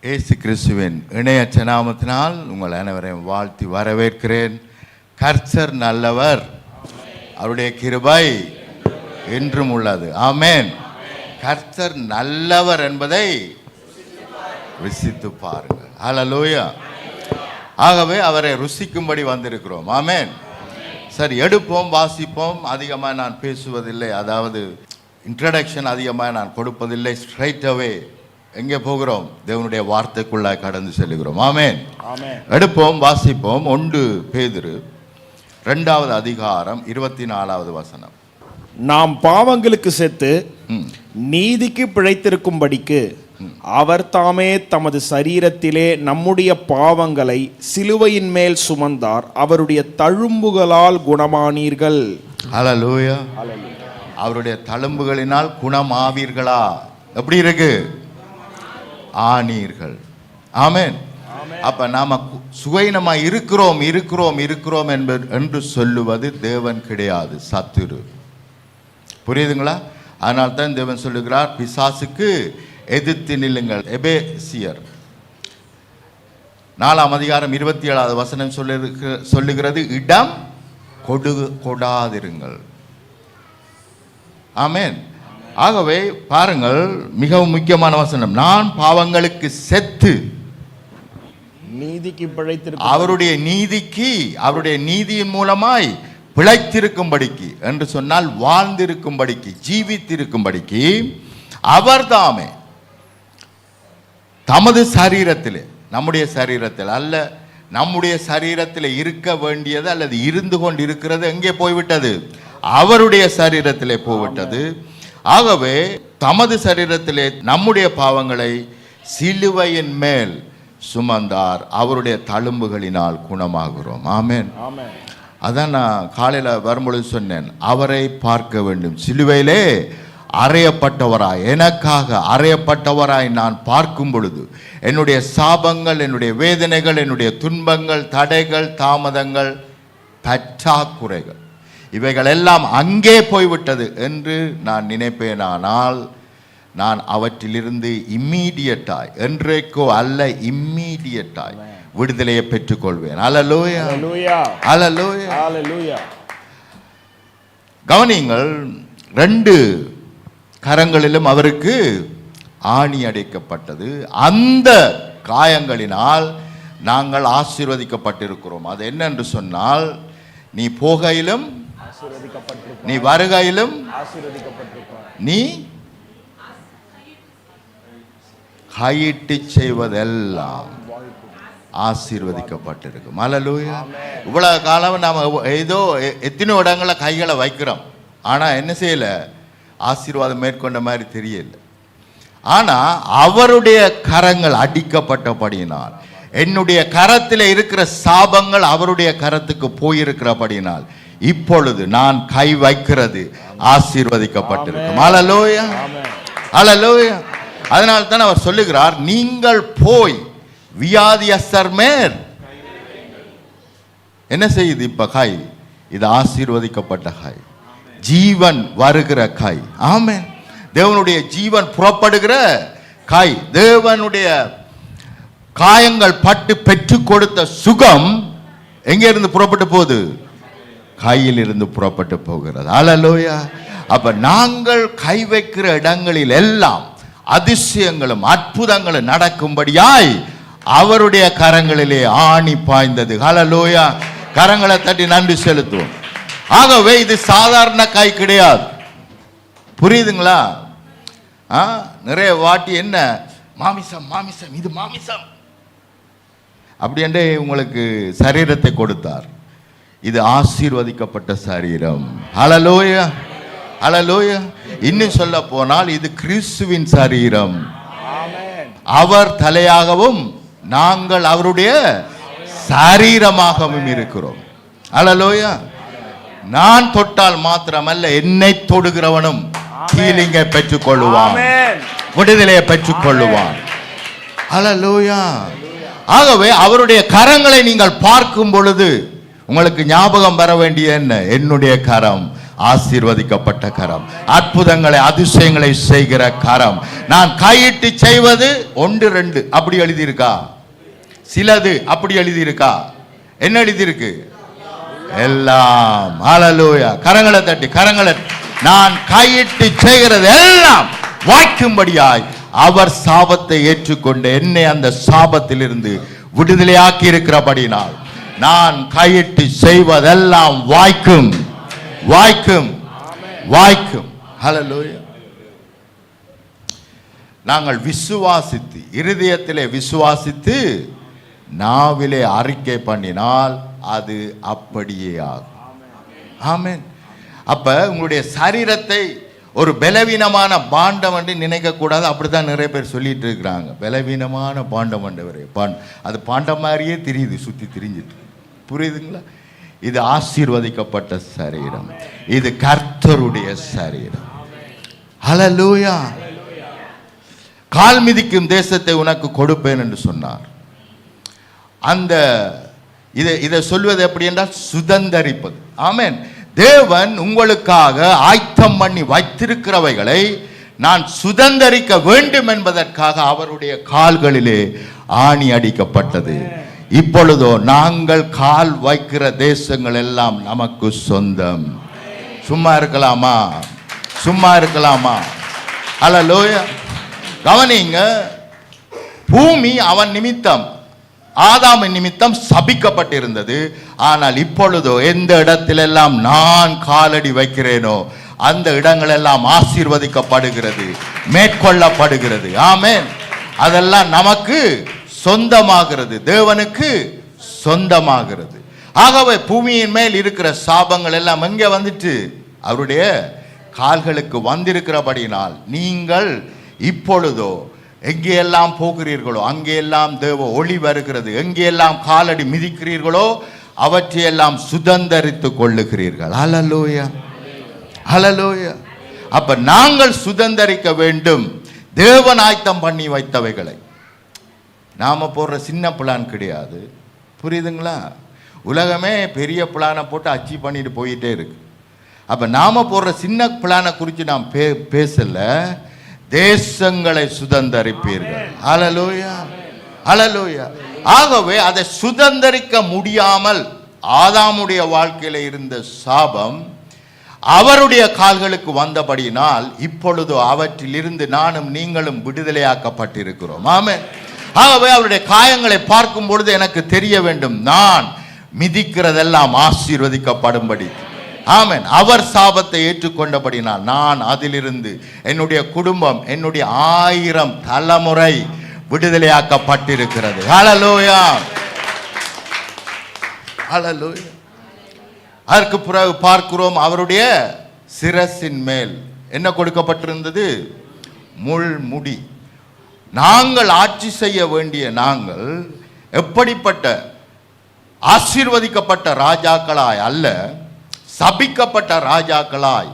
இயேசு கிறிஸ்துவின் இணையற்ற நாமத்தினால் உங்கள் அனைவரையும் வாழ்த்தி வரவேற்கிறேன். கர்த்தர் நல்லவர், அவருடைய கிருபை என்றும் உள்ளது. ஆமென். கர்த்தர் நல்லவர் என்பதை ருசித்து பாருங்கள். ஹல்லேலூயா. ஆகவே அவரை ருசிக்கும்படி வந்திருக்கிறோம். ஆமென். சரி, எடுப்போம், வாசிப்போம். அதிகமாக நான் பேசுவதில்லை, அதாவது இன்ட்ரடக்ஷன் அதிகமாக நான் கொடுப்பதில்லை. ஸ்ட்ரைட் அவே எங்கே போகிறோம்? தேவனுடைய வார்த்தைக்குள்ளாய் கடந்து செல்கிறோம். ஆமென். எடுப்போம், வாசிப்போம். 1 பேதுரு 2வது அதிகாரம் 24வது வசனம். நாம் பாவங்களுக்கு செத்து நீதிக்கு பிழைத்திருக்கும்படிக்கு அவர் தாமே தமது சரீரத்திலே நம்முடைய பாவங்களை சிலுவையின் மேல் சுமந்தார், அவருடைய தழும்புகளால் குணமானீர்கள். ஹல்லேலூயா. அவருடைய தழும்புகளினால் குணமாவீர்களா? எப்படி இருக்கு? ஆனீர்கள். ஆமென். அப்ப நாம சுவைனமாய் இருக்கிறோம் இருக்கிறோம் இருக்கிறோம் என்று சொல்லுவது தேவன் கிடையாது, சத்துரு. புரியுதுங்களா? அதனால தான் தேவன் சொல்லுகிறார், பிசாசுக்கு எதிர்த்து நில்லுங்கள். எபேசியர் 4ஆம் அதிகாரம் 27வது வசனம் சொல்லுகிறது, இடம் கொடாதிருங்கள். ஆமென். ஆகவே பாருங்கள், மிகவும் முக்கியமான வசனம். நான் பாவங்களுக்கு செத்து நீதிக்கு பிழைத்திருக்கும், அவருடைய நீதியின் மூலமாய் பிழைத்திருக்கும்படிக்கு என்று சொன்னால் வாழ்ந்திருக்கும்படிக்கு, ஜீவித்திருக்கும்படிக்கு அவர் தாமே தமது சரீரத்திலே, நம்முடைய சரீரத்தில் அல்ல, நம்முடைய சரீரத்தில் இருக்க வேண்டியது அல்லது இருந்து கொண்டு இருக்கிறது எங்கே போய்விட்டது? அவருடைய சரீரத்திலே போய்விட்டது. ஆகவே தமது சரீரத்திலே நம்முடைய பாவங்களை சிலுவையின் மேல் சுமந்தார், அவருடைய தழும்புகளினால் குணமாகிறோம். ஆமென். அதான் நான் காலையில் வரும்பொழுது சொன்னேன், அவரை பார்க்க வேண்டும். சிலுவையிலே அறையப்பட்டவராய், எனக்காக அறையப்பட்டவராய் நான் பார்க்கும் பொழுது என்னுடைய சாபங்கள், என்னுடைய வேதனைகள், என்னுடைய துன்பங்கள், தடைகள், தாமதங்கள், பற்றாக்குறைகள், இவைகள் எல்லாம் அங்கே போய்விட்டது என்று நான் நினைப்பேனானால் நான் அவற்றிலிருந்து இம்மீடியட்டாய், என்றைக்கோ அல்ல, இம்மீடியட்டாய் விடுதலையை பெற்றுக்கொள்வேன். ஹல்லேலூயா. ஹல்லேலூயா. ஹல்லேலூயா. கவனியுங்கள், 2 கரங்களிலும் அவருக்கு ஆணி அடைக்கப்பட்டது. அந்த காயங்களினால் நாங்கள் ஆசீர்வதிக்கப்பட்டிருக்கிறோம். அது என்னென்று சொன்னால், நீ போகையிலும் நீ வருகையிலும் நீ கையிட்டு செய்வதெல்லாம் ஆசீர்வதிக்கப்பட்டிருக்கும். ஹல்லேலூயா. இவ்வளவு காலம் நாம ஏதோ எத்தனை இடங்கள கைகளை வைக்கிறோம், ஆனா என்ன செய்யல? ஆசீர்வாதம் மேற்கொண்ட மாதிரி தெரியல. ஆனா அவருடைய கரங்கள் அடிக்கப்பட்டபடியினால், என்னுடைய கரத்தில் இருக்கிற சாபங்கள் அவருடைய கரத்துக்கு போயிருக்கிறபடினால் இப்பொழுது நான் கை வைக்கிறது ஆசீர்வதிக்கப்பட்டிருக்கும். ஹல்லேலூயா. ஹல்லேலூயா. அதனால தான் அவர் சொல்லுகிறார், நீங்கள் போய் வியாதியஸ்தர் மேல் என்ன செய்யுது? இப்ப கை, இது ஆசீர்வதிக்கப்பட்ட கை, ஜீவன் வருகிற கை. ஆமென். தேவனுடைய ஜீவன் புறப்படுகிற கை, தேவனுடைய காயங்கள் பட்டு பெற்று கொடுத்த சுகம் எங்கே இருந்து புறப்பட்டு போகுது? கையில் இருந்து புறப்பட்டு போகிறது. ஹல்லேலூயா. அப்ப நாங்கள் கை வைக்கிற இடங்களில் எல்லாம் அதிசயங்களும் அற்புதங்களும் நடக்கும்படியாய் அவருடைய கரங்களிலே ஆணி பாய்ந்தது. ஹல்லேலூயா. கரங்களை தட்டி நன்றி செலுத்துவோம். ஆகவே இது சாதாரண கை கிடையாது. புரியுதுங்களா? நிறைய வாட்டி என்ன மாமிசம் மாமிசம், இது மாமிசம் அப்படி என்றே உங்களுக்கு சரீரத்தை கொடுத்தார். இது ஆசீர்வதிக்கப்பட்ட சரீரம். ஹல்லேலூயா. ஹல்லேலூயா. இன்னும் சொல்ல போனால் இது கிறிஸ்துவின் சரீரம். அவர் தலையாகவும் நாங்கள் அவருடைய சரீரமாகவும் இருக்கிறோம். ஹல்லேலூயா. நான் தொட்டால் மாத்திரமல்ல, என்னை தொடுகிறவனும் ஹீலிங்கை பெற்றுக் கொள்ளுவான், விடுதலையை பெற்றுக் கொள்ளுவான். ஹல்லேலூயா. ஆகவே அவருடைய கரங்களை நீங்கள் பார்க்கும் பொழுது உங்களுக்கு ஞாபகம் வர வேண்டிய என்ன? என்னுடைய கரம் ஆசீர்வதிக்கப்பட்ட கரம், அற்புதங்களை அதிசயங்களை செய்கிற கரம். நான் கையிட்டு செய்வது 1 2 அப்படி எழுதியிருக்கா? சிலது அப்படி எழுதியிருக்கா? என்ன எழுதியிருக்கு? எல்லாம். ஹல்லேலூயா. கரங்களை தட்டி, கரங்களை. நான் கையிட்டு செய்கிறது எல்லாம் வாய்க்கும்படியாய் அவர் சாபத்தை ஏற்றுக்கொண்டு என்னை அந்த சாபத்திலிருந்து விடுதலையாக்கி இருக்கிறபடினால் நான் கையிட்டு செய்வதெல்லாம் வாய்க்கும், வாய்க்கும், வாய்க்கும். ஹல்லேலூயா. நாங்கள் விசுவாசித்து, இருதயத்திலே விசுவாசித்து நாவிலே அறிக்கை பண்ணினால் அது அப்படியே ஆகும். ஆமென். அப்ப உங்களுடைய சரீரத்தை ஒரு பலவீனமான பாண்டம் என்று நினைக்க கூடாது. அப்படித்தான் நிறைய பேர் சொல்லிட்டு இருக்கிறாங்க. பலவீனமான பாண்டம் என்றவரே, அது பாண்டம் மாதிரியே தெரியுது, சுத்தி திரிஞ்சிட்டு. புரியுதுங்களா? இது ஆசீர்வதிக்கப்பட்ட சரீரம், இது கர்த்தருடைய சரீரம். ஹல்லேலூயா. கால் மிதிக்கும் தேசத்தை உனக்கு கொடுப்பேன் என்று சொன்னார். அந்த இதை சொல்வது எப்படி என்றால் சுதந்தரிப்பது. ஆமென். தேவன் உங்களுக்காக ஆயத்தம் பண்ணி வைத்திருக்கிறவைகளை நான் சுதந்தரிக்க வேண்டும் என்பதற்காக அவருடைய கால்களிலே ஆணி அடிக்கப்பட்டது. இப்பொழுதோ நாங்கள் கால் வைக்கிற தேசங்கள் எல்லாம் நமக்கு சொந்தம். சும்மா இருக்கலாமா? சும்மா இருக்கலாமா? ஹல்லேலூயா. கவனிங்க, பூமி அவன் நிமித்தம், ஆதாமின் நிமித்தம் சபிக்கப்பட்டிருந்தது. ஆனால் இப்பொழுதோ எந்த இடத்திலெல்லாம் நான் காலடி வைக்கிறேனோ அந்த இடங்கள் எல்லாம் ஆசீர்வதிக்கப்படுகிறது, மேற்கொள்ளப்படுகிறது. ஆமென். அதெல்லாம் நமக்கு சொந்தமாகிறது, தேவனுக்கு சொந்தமாகிறது. ஆகவே பூமியின் மேல் இருக்கிற சாபங்கள் எல்லாம் எங்கே வந்துட்டு? அவருடைய கால்களுக்கு வந்திருக்கிறபடினால் நீங்கள் இப்பொழுதோ எங்கேயெல்லாம் போகிறீர்களோ அங்கேயெல்லாம் தேவ ஒளி வருகிறது. எங்கேயெல்லாம் காலடி மிதிக்கிறீர்களோ அவற்றையெல்லாம் சுதந்தரித்து கொள்ளுகிறீர்கள். ஹல்லேலூயா. ஹல்லேலூயா. அப்ப நாங்கள் சுதந்தரிக்க வேண்டும் தேவன் ஆயத்தம் பண்ணி வைத்தவைகளை. நாம போடுற சின்ன பிளான் கிடையாது. புரியுதுங்களா? உலகமே பெரிய பிளானை போட்டு அச்சீவ் பண்ணிட்டு போயிட்டே இருக்கு. அப்ப நாம போடுற சின்ன பிளானை குறித்து நாம் பேசல. தேசங்களை சுதந்தரிப்பீர்கள். ஹல்லேலூயா. ஹல்லேலூயா. ஆகவே அதை சுதந்தரிக்க முடியாமல் ஆதாமுடைய வாழ்க்கையில இருந்த சாபம் அவருடைய கால்களுக்கு வந்தபடியினால் இப்பொழுது அவற்றிலிருந்து நானும் நீங்களும் விடுதலையாக்கப்பட்டிருக்கிறோம். ஆமென். ஆகவே அவருடைய காயங்களை பார்க்கும் பொழுது எனக்கு தெரிய வேண்டும், நான் மிதிக்கிறதெல்லாம் ஆசீர்வதிக்கப்படும்படி. ஆமென். அவர் சாபத்தை ஏற்றுக்கொண்டபடினால் நான் அதிலிருந்து என்னுடைய குடும்பம், என்னுடைய 1000 தலைமுறை விடுதலையாக்கப்பட்டிருக்கிறது. ஹல்லேலூயா. ஹல்லேலூயா. அதற்கு பிறகு பார்க்கிறோம், அவருடைய சிரசின் மேல் என்ன கொடுக்கப்பட்டிருந்தது? முள்முடி. நாங்கள் ஆட்சி செய்ய வேண்டிய நாங்கள் எப்படிப்பட்ட ஆசீர்வதிக்கப்பட்ட ராஜாக்களாய் அல்ல, சபிக்கப்பட்ட ராஜாக்களாய்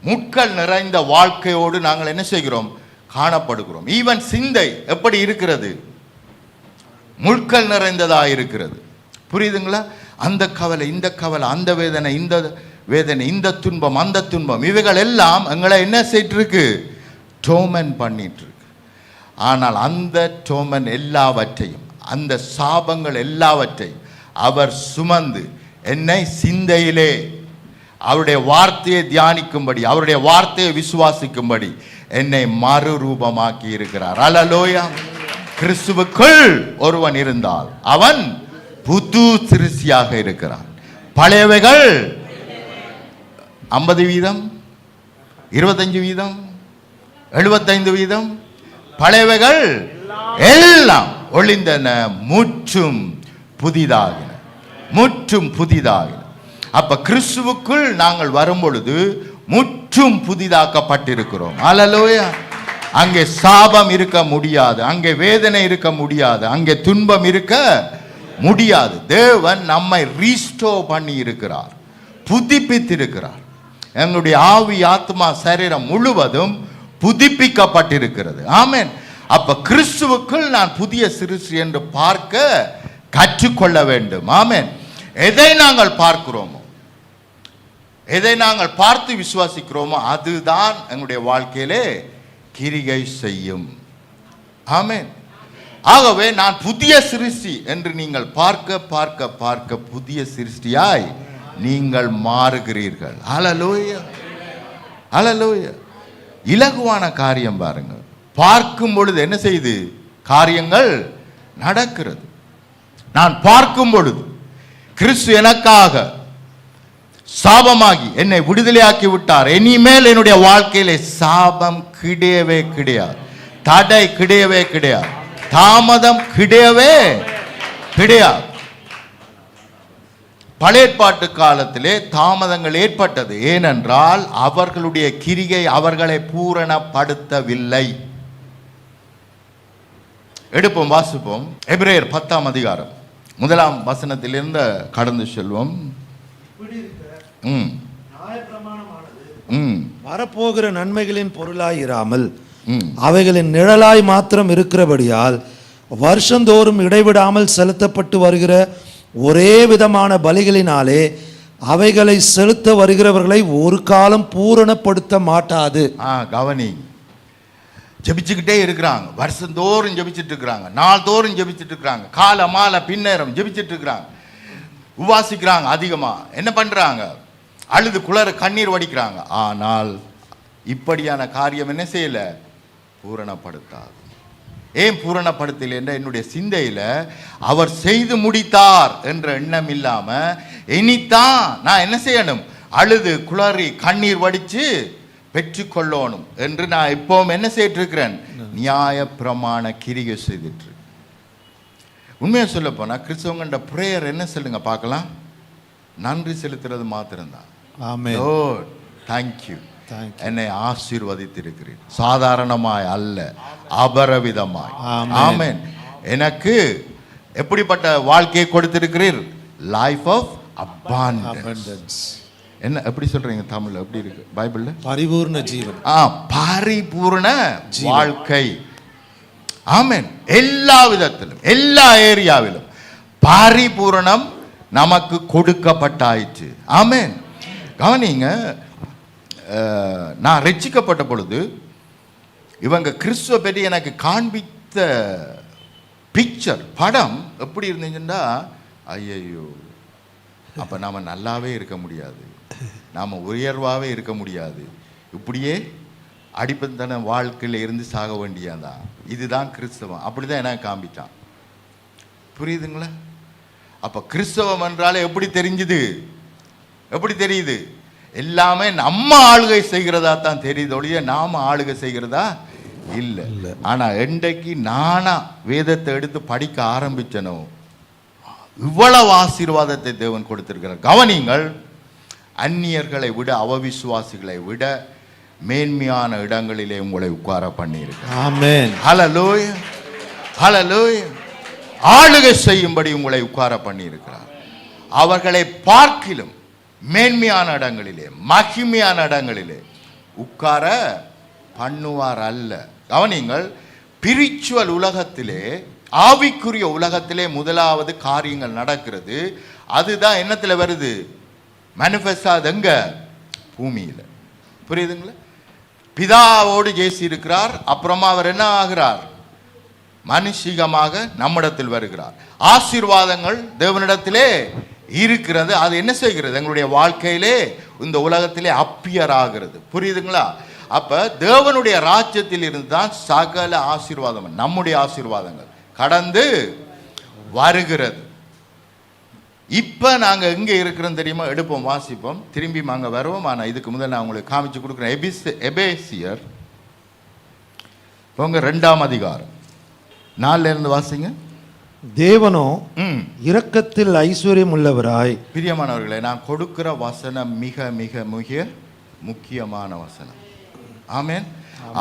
முட்கள் நிறைந்த வாழ்க்கையோடு நாங்கள் என்ன செய்கிறோம்? காணப்படுகிறோம். ஈவன் சிந்தை எப்படி இருக்கிறது? முட்கள் நிறைந்ததாக இருக்கிறது. புரியுதுங்களா? அந்த கவலை, இந்த கவலை, அந்த வேதனை, இந்த வேதனை, இந்த துன்பம், அந்த துன்பம், இவைகள் எல்லாம் எங்களை என்ன செய்யிட்டு இருக்கு? டோமன் பண்ணிட்டு இருக்கு. ஆனால் அந்த டோமன் எல்லாவற்றையும், அந்த சாபங்கள் எல்லாவற்றையும் அவர் சுமந்து என்னை சிந்தையிலே அவருடைய வார்த்தையை தியானிக்கும்படி, அவருடைய வார்த்தையை விசுவாசிக்கும்படி என்னை மறுரூபமாக்கி இருக்கிறார். ஹல்லேலூயா. கிறிஸ்துவுக்குள் ஒருவன் இருந்தால் அவன் புது சிருஷ்டியாக இருக்கிறான். பழையவைகள் 50%, 25%, 75%, பழையவைகள் எல்லாம் ஒளிந்தன, முற்றும் புதிதாகின, முற்றும் புதிதாகின. அப்ப கிறிஸ்துவுக்குள் நாங்கள் வரும் பொழுது முற்றும் புதிதாக்கப்பட்டிருக்கிறோம். ஹல்லேலூயா. அங்கே சாபம் இருக்க முடியாது, அங்கே வேதனை இருக்க முடியாது, அங்கே துன்பம் இருக்க முடியாது. தேவன் நம்மை ரீஸ்டோர் பண்ணி இருக்கிறார், புதுப்பித்திருக்கிறார். எங்களுடைய ஆவி, ஆத்மா, சரீரம் முழுவதும் புதுப்பிக்கப்பட்டிருக்கிறது. ஆமென். அப்ப கிறிஸ்துவுக்குள் நான் புதிய சிருஷ்டி என்று பார்க்க கற்றுக்கொள்ள வேண்டும். ஆமென். எதை நாங்கள் பார்க்கிறோமோ, எதை நாங்கள் பார்த்து விசுவாசிக்கிறோமோ அதுதான் எங்களுடைய வாழ்க்கையிலே கிரியை செய்யும். ஆமென். ஆகவே நான் புதிய சிருஷ்டி என்று நீங்கள் பார்க்க பார்க்க பார்க்க புதிய சிருஷ்டியாய் நீங்கள் மாறுகிறீர்கள். ஹல்லேலூயா, ஹல்லேலூயா. இலகுவான காரியம் பாருங்க. பார்க்கும் பொழுது என்ன செய்து காரியங்கள் நடக்கிறது. நான் பார்க்கும் பொழுது கிறிஸ்து எனக்காக சாபமாகி என்னை விடுதலையாக்கி விட்டார். இனிமேல் என்னுடைய வாழ்க்கையிலே சாபம் கிடையவே கிடையாது, தடை கிடையவே கிடையாது, தாமதம் கிடையவே கிடையாது. பழைய ஏற்பாட்டு காலத்திலே தாமதங்கள் ஏற்பட்டது. ஏனென்றால் அவர்களுடைய கிரியை அவர்களை பூரணப்படுத்தவில்லை. எடுப்போம், வாசிப்போம். எபிரேயர் 10ஆம் அதிகாரம் 1ஆம் வசனத்திலிருந்து கடந்து செல்வோம். வரப்போகிற நன்மைகளின் பொருளாயிராமல் அவைகளின் நிழலாய் மாத்திரம் இருக்கிறபடியால் வருஷந்தோறும் இடைவிடாமல் செலுத்தப்பட்டு வருகிற ஒரே விதமான பலிகளினாலே அவைகளை செலுத்த வருகிறவர்களை ஒரு காலம் பூரணப்படுத்த மாட்டாது. கவனி, ஜெபிச்சுக்கிட்டே இருக்கிறாங்க, வருஷந்தோறும் ஜெபிச்சுட்டு இருக்கிறாங்க, நாள்தோறும் ஜெபிச்சுட்டு இருக்கிறாங்க, கால மாலை பின்னேரம் ஜெபிச்சுட்டு இருக்கிறாங்க, உபாசிக்கிறாங்க, அதிகமா என்ன பண்றாங்க, அழுது குளற கண்ணீர் வடிக்கிறாங்க. ஆனால் இப்படியான காரியம் என்ன செய்யல, பூரணப்படுத்தாது. ஏன் பூரணப்படுத்தல என்ற என்னுடைய சிந்தையில அவர் செய்து முடித்தார் என்ற எண்ணம் இல்லாம இனித்தான் நான் என்ன செய்யணும், அழுது குளறி கண்ணீர் வடிச்சு பெற்றுக்கொள்ளணும் என்று நான் இப்பவும் என்ன செய்துட்டு இருக்கிறேன், நியாய பிரமாண கிரியை செய்துட்டு. உண்மையை சொல்ல போனா கிறிஸ்தவங்கள்ட பிரேயர் என்ன சொல்லுங்க பார்க்கலாம், நன்றி செலுத்துறது மாத்திரம்தான். ஆமென். லார்ட் தேங்க்யூ, என்னை ஆசீர்வதித்திருக்கிறீர், சாதாரணமாய் அல்ல அபரவிதமாய். ஆமென். எனக்கு எப்படிப்பட்ட வாழ்க்கையை கொடுத்திருக்கிறீர், லைஃப் ஆஃப் அபாண்டன்ஸ். என்ன எப்படி சொல்றீங்க தமிழ்ல, எப்படி இருக்கு பைபிள்ல, பரிபூர்ண ஜீவன். பரிபூர்ண வாழ்க்கை. ஆமென். எல்லா விதத்திலும் எல்லா ஏரியாவிலும் பரிபூரணம் நமக்கு கொடுக்கப்பட்டாயிற்று. ஆமென். கவனிங்க, நான் ரட்சிக்கப்பட்ட பொழுது இவங்க கிறிஸ்துவ பற்றி எனக்கு காண்பித்த பிக்சர், படம் எப்படி இருந்துச்சுன்னா, ஐயையோ அப்போ நாம் நல்லாவே இருக்க முடியாது, நாம் உயர்வாகவே இருக்க முடியாது, இப்படியே அடிப்பந்தன வாழ்க்கையில் இருந்து சாக வேண்டியதான், இதுதான் கிறிஸ்தவம். அப்படி தான் எனக்கு காண்பித்தான். புரியுதுங்களா? அப்போ கிறிஸ்தவம் என்றாலே எப்படி தெரிஞ்சுது, எப்படி தெரியுது, எல்லாமே நம்ம ஆளுகை செய்கிறதா தான் தெரியுது ஒழிய நாம ஆளுகை செய்கிறதா இல்லை. ஆனால் என்றைக்கு நானா வேதத்தை எடுத்து படிக்க ஆரம்பிச்சனோ இவ்வளவு ஆசீர்வாதத்தை தேவன் கொடுத்திருக்கிறார். கவனிங்கள், அந்நியர்களை விட அவவிசுவாசிகளை விட மேன்மையான இடங்களிலே உங்களை உட்கார பண்ணியிருக்கிறார். ஆமென். ஹல்லேலூயா, ஹல்லேலூயா. ஆளுகை செய்யும்படி உங்களை உட்கார பண்ணியிருக்கிறார். அவர்களை பார்க்கிலும் மேன்மையான இடங்களிலே மகிமையான இடங்களிலே உட்கார பண்ணுவார் அல்ல. கவனிங்கள், பிரிச்சுவல் உலகத்திலே, ஆவிக்குரிய உலகத்திலே முதலாவது காரியங்கள் நடக்கிறது. அதுதான் என்னத்தில் வருது, மேனிஃபெஸ்ட் ஆகுது எங்க, பூமியில. புரியுதுங்களா? பிதாவோடு ஜேசி இருக்கிறார், அப்புறமா அவர் என்ன ஆகிறார், மனுஷிகமாக நம்மிடத்தில் வருகிறார். ஆசீர்வாதங்கள் தேவனிடத்திலே இருக்கிறது. அது என்ன செய்கிறது, எங்களுடைய வாழ்க்கையிலே இந்த உலகத்திலே அப்பியர் ஆகிறது. புரியுதுங்களா? அப்ப தேவனுடைய ராஜ்யத்தில் இருந்து தான் சகல ஆசீர்வாதம், நம்முடைய ஆசீர்வாதங்கள் கடந்து வருகிறது. இப்ப நாங்க எங்க இருக்கிறோம் தெரியுமா? எடுப்போம், வாசிப்போம், திரும்பி நாங்க வருவோம். ஆனா இதுக்கு முதல் நான் உங்களுக்கு காமிச்சு கொடுக்குறேன். எபேசியர் போங்க 2ஆம் அதிகாரம் 4ல இருந்து வாசிங்க. தேவனோ இரக்கத்தில் ஐஸ்வர்யம் உள்ளவராய். பிரியமானவர்களே, நான் கொடுக்கிற வசனம் மிக மிக மிக முக்கியமான வசனம். ஆமென்.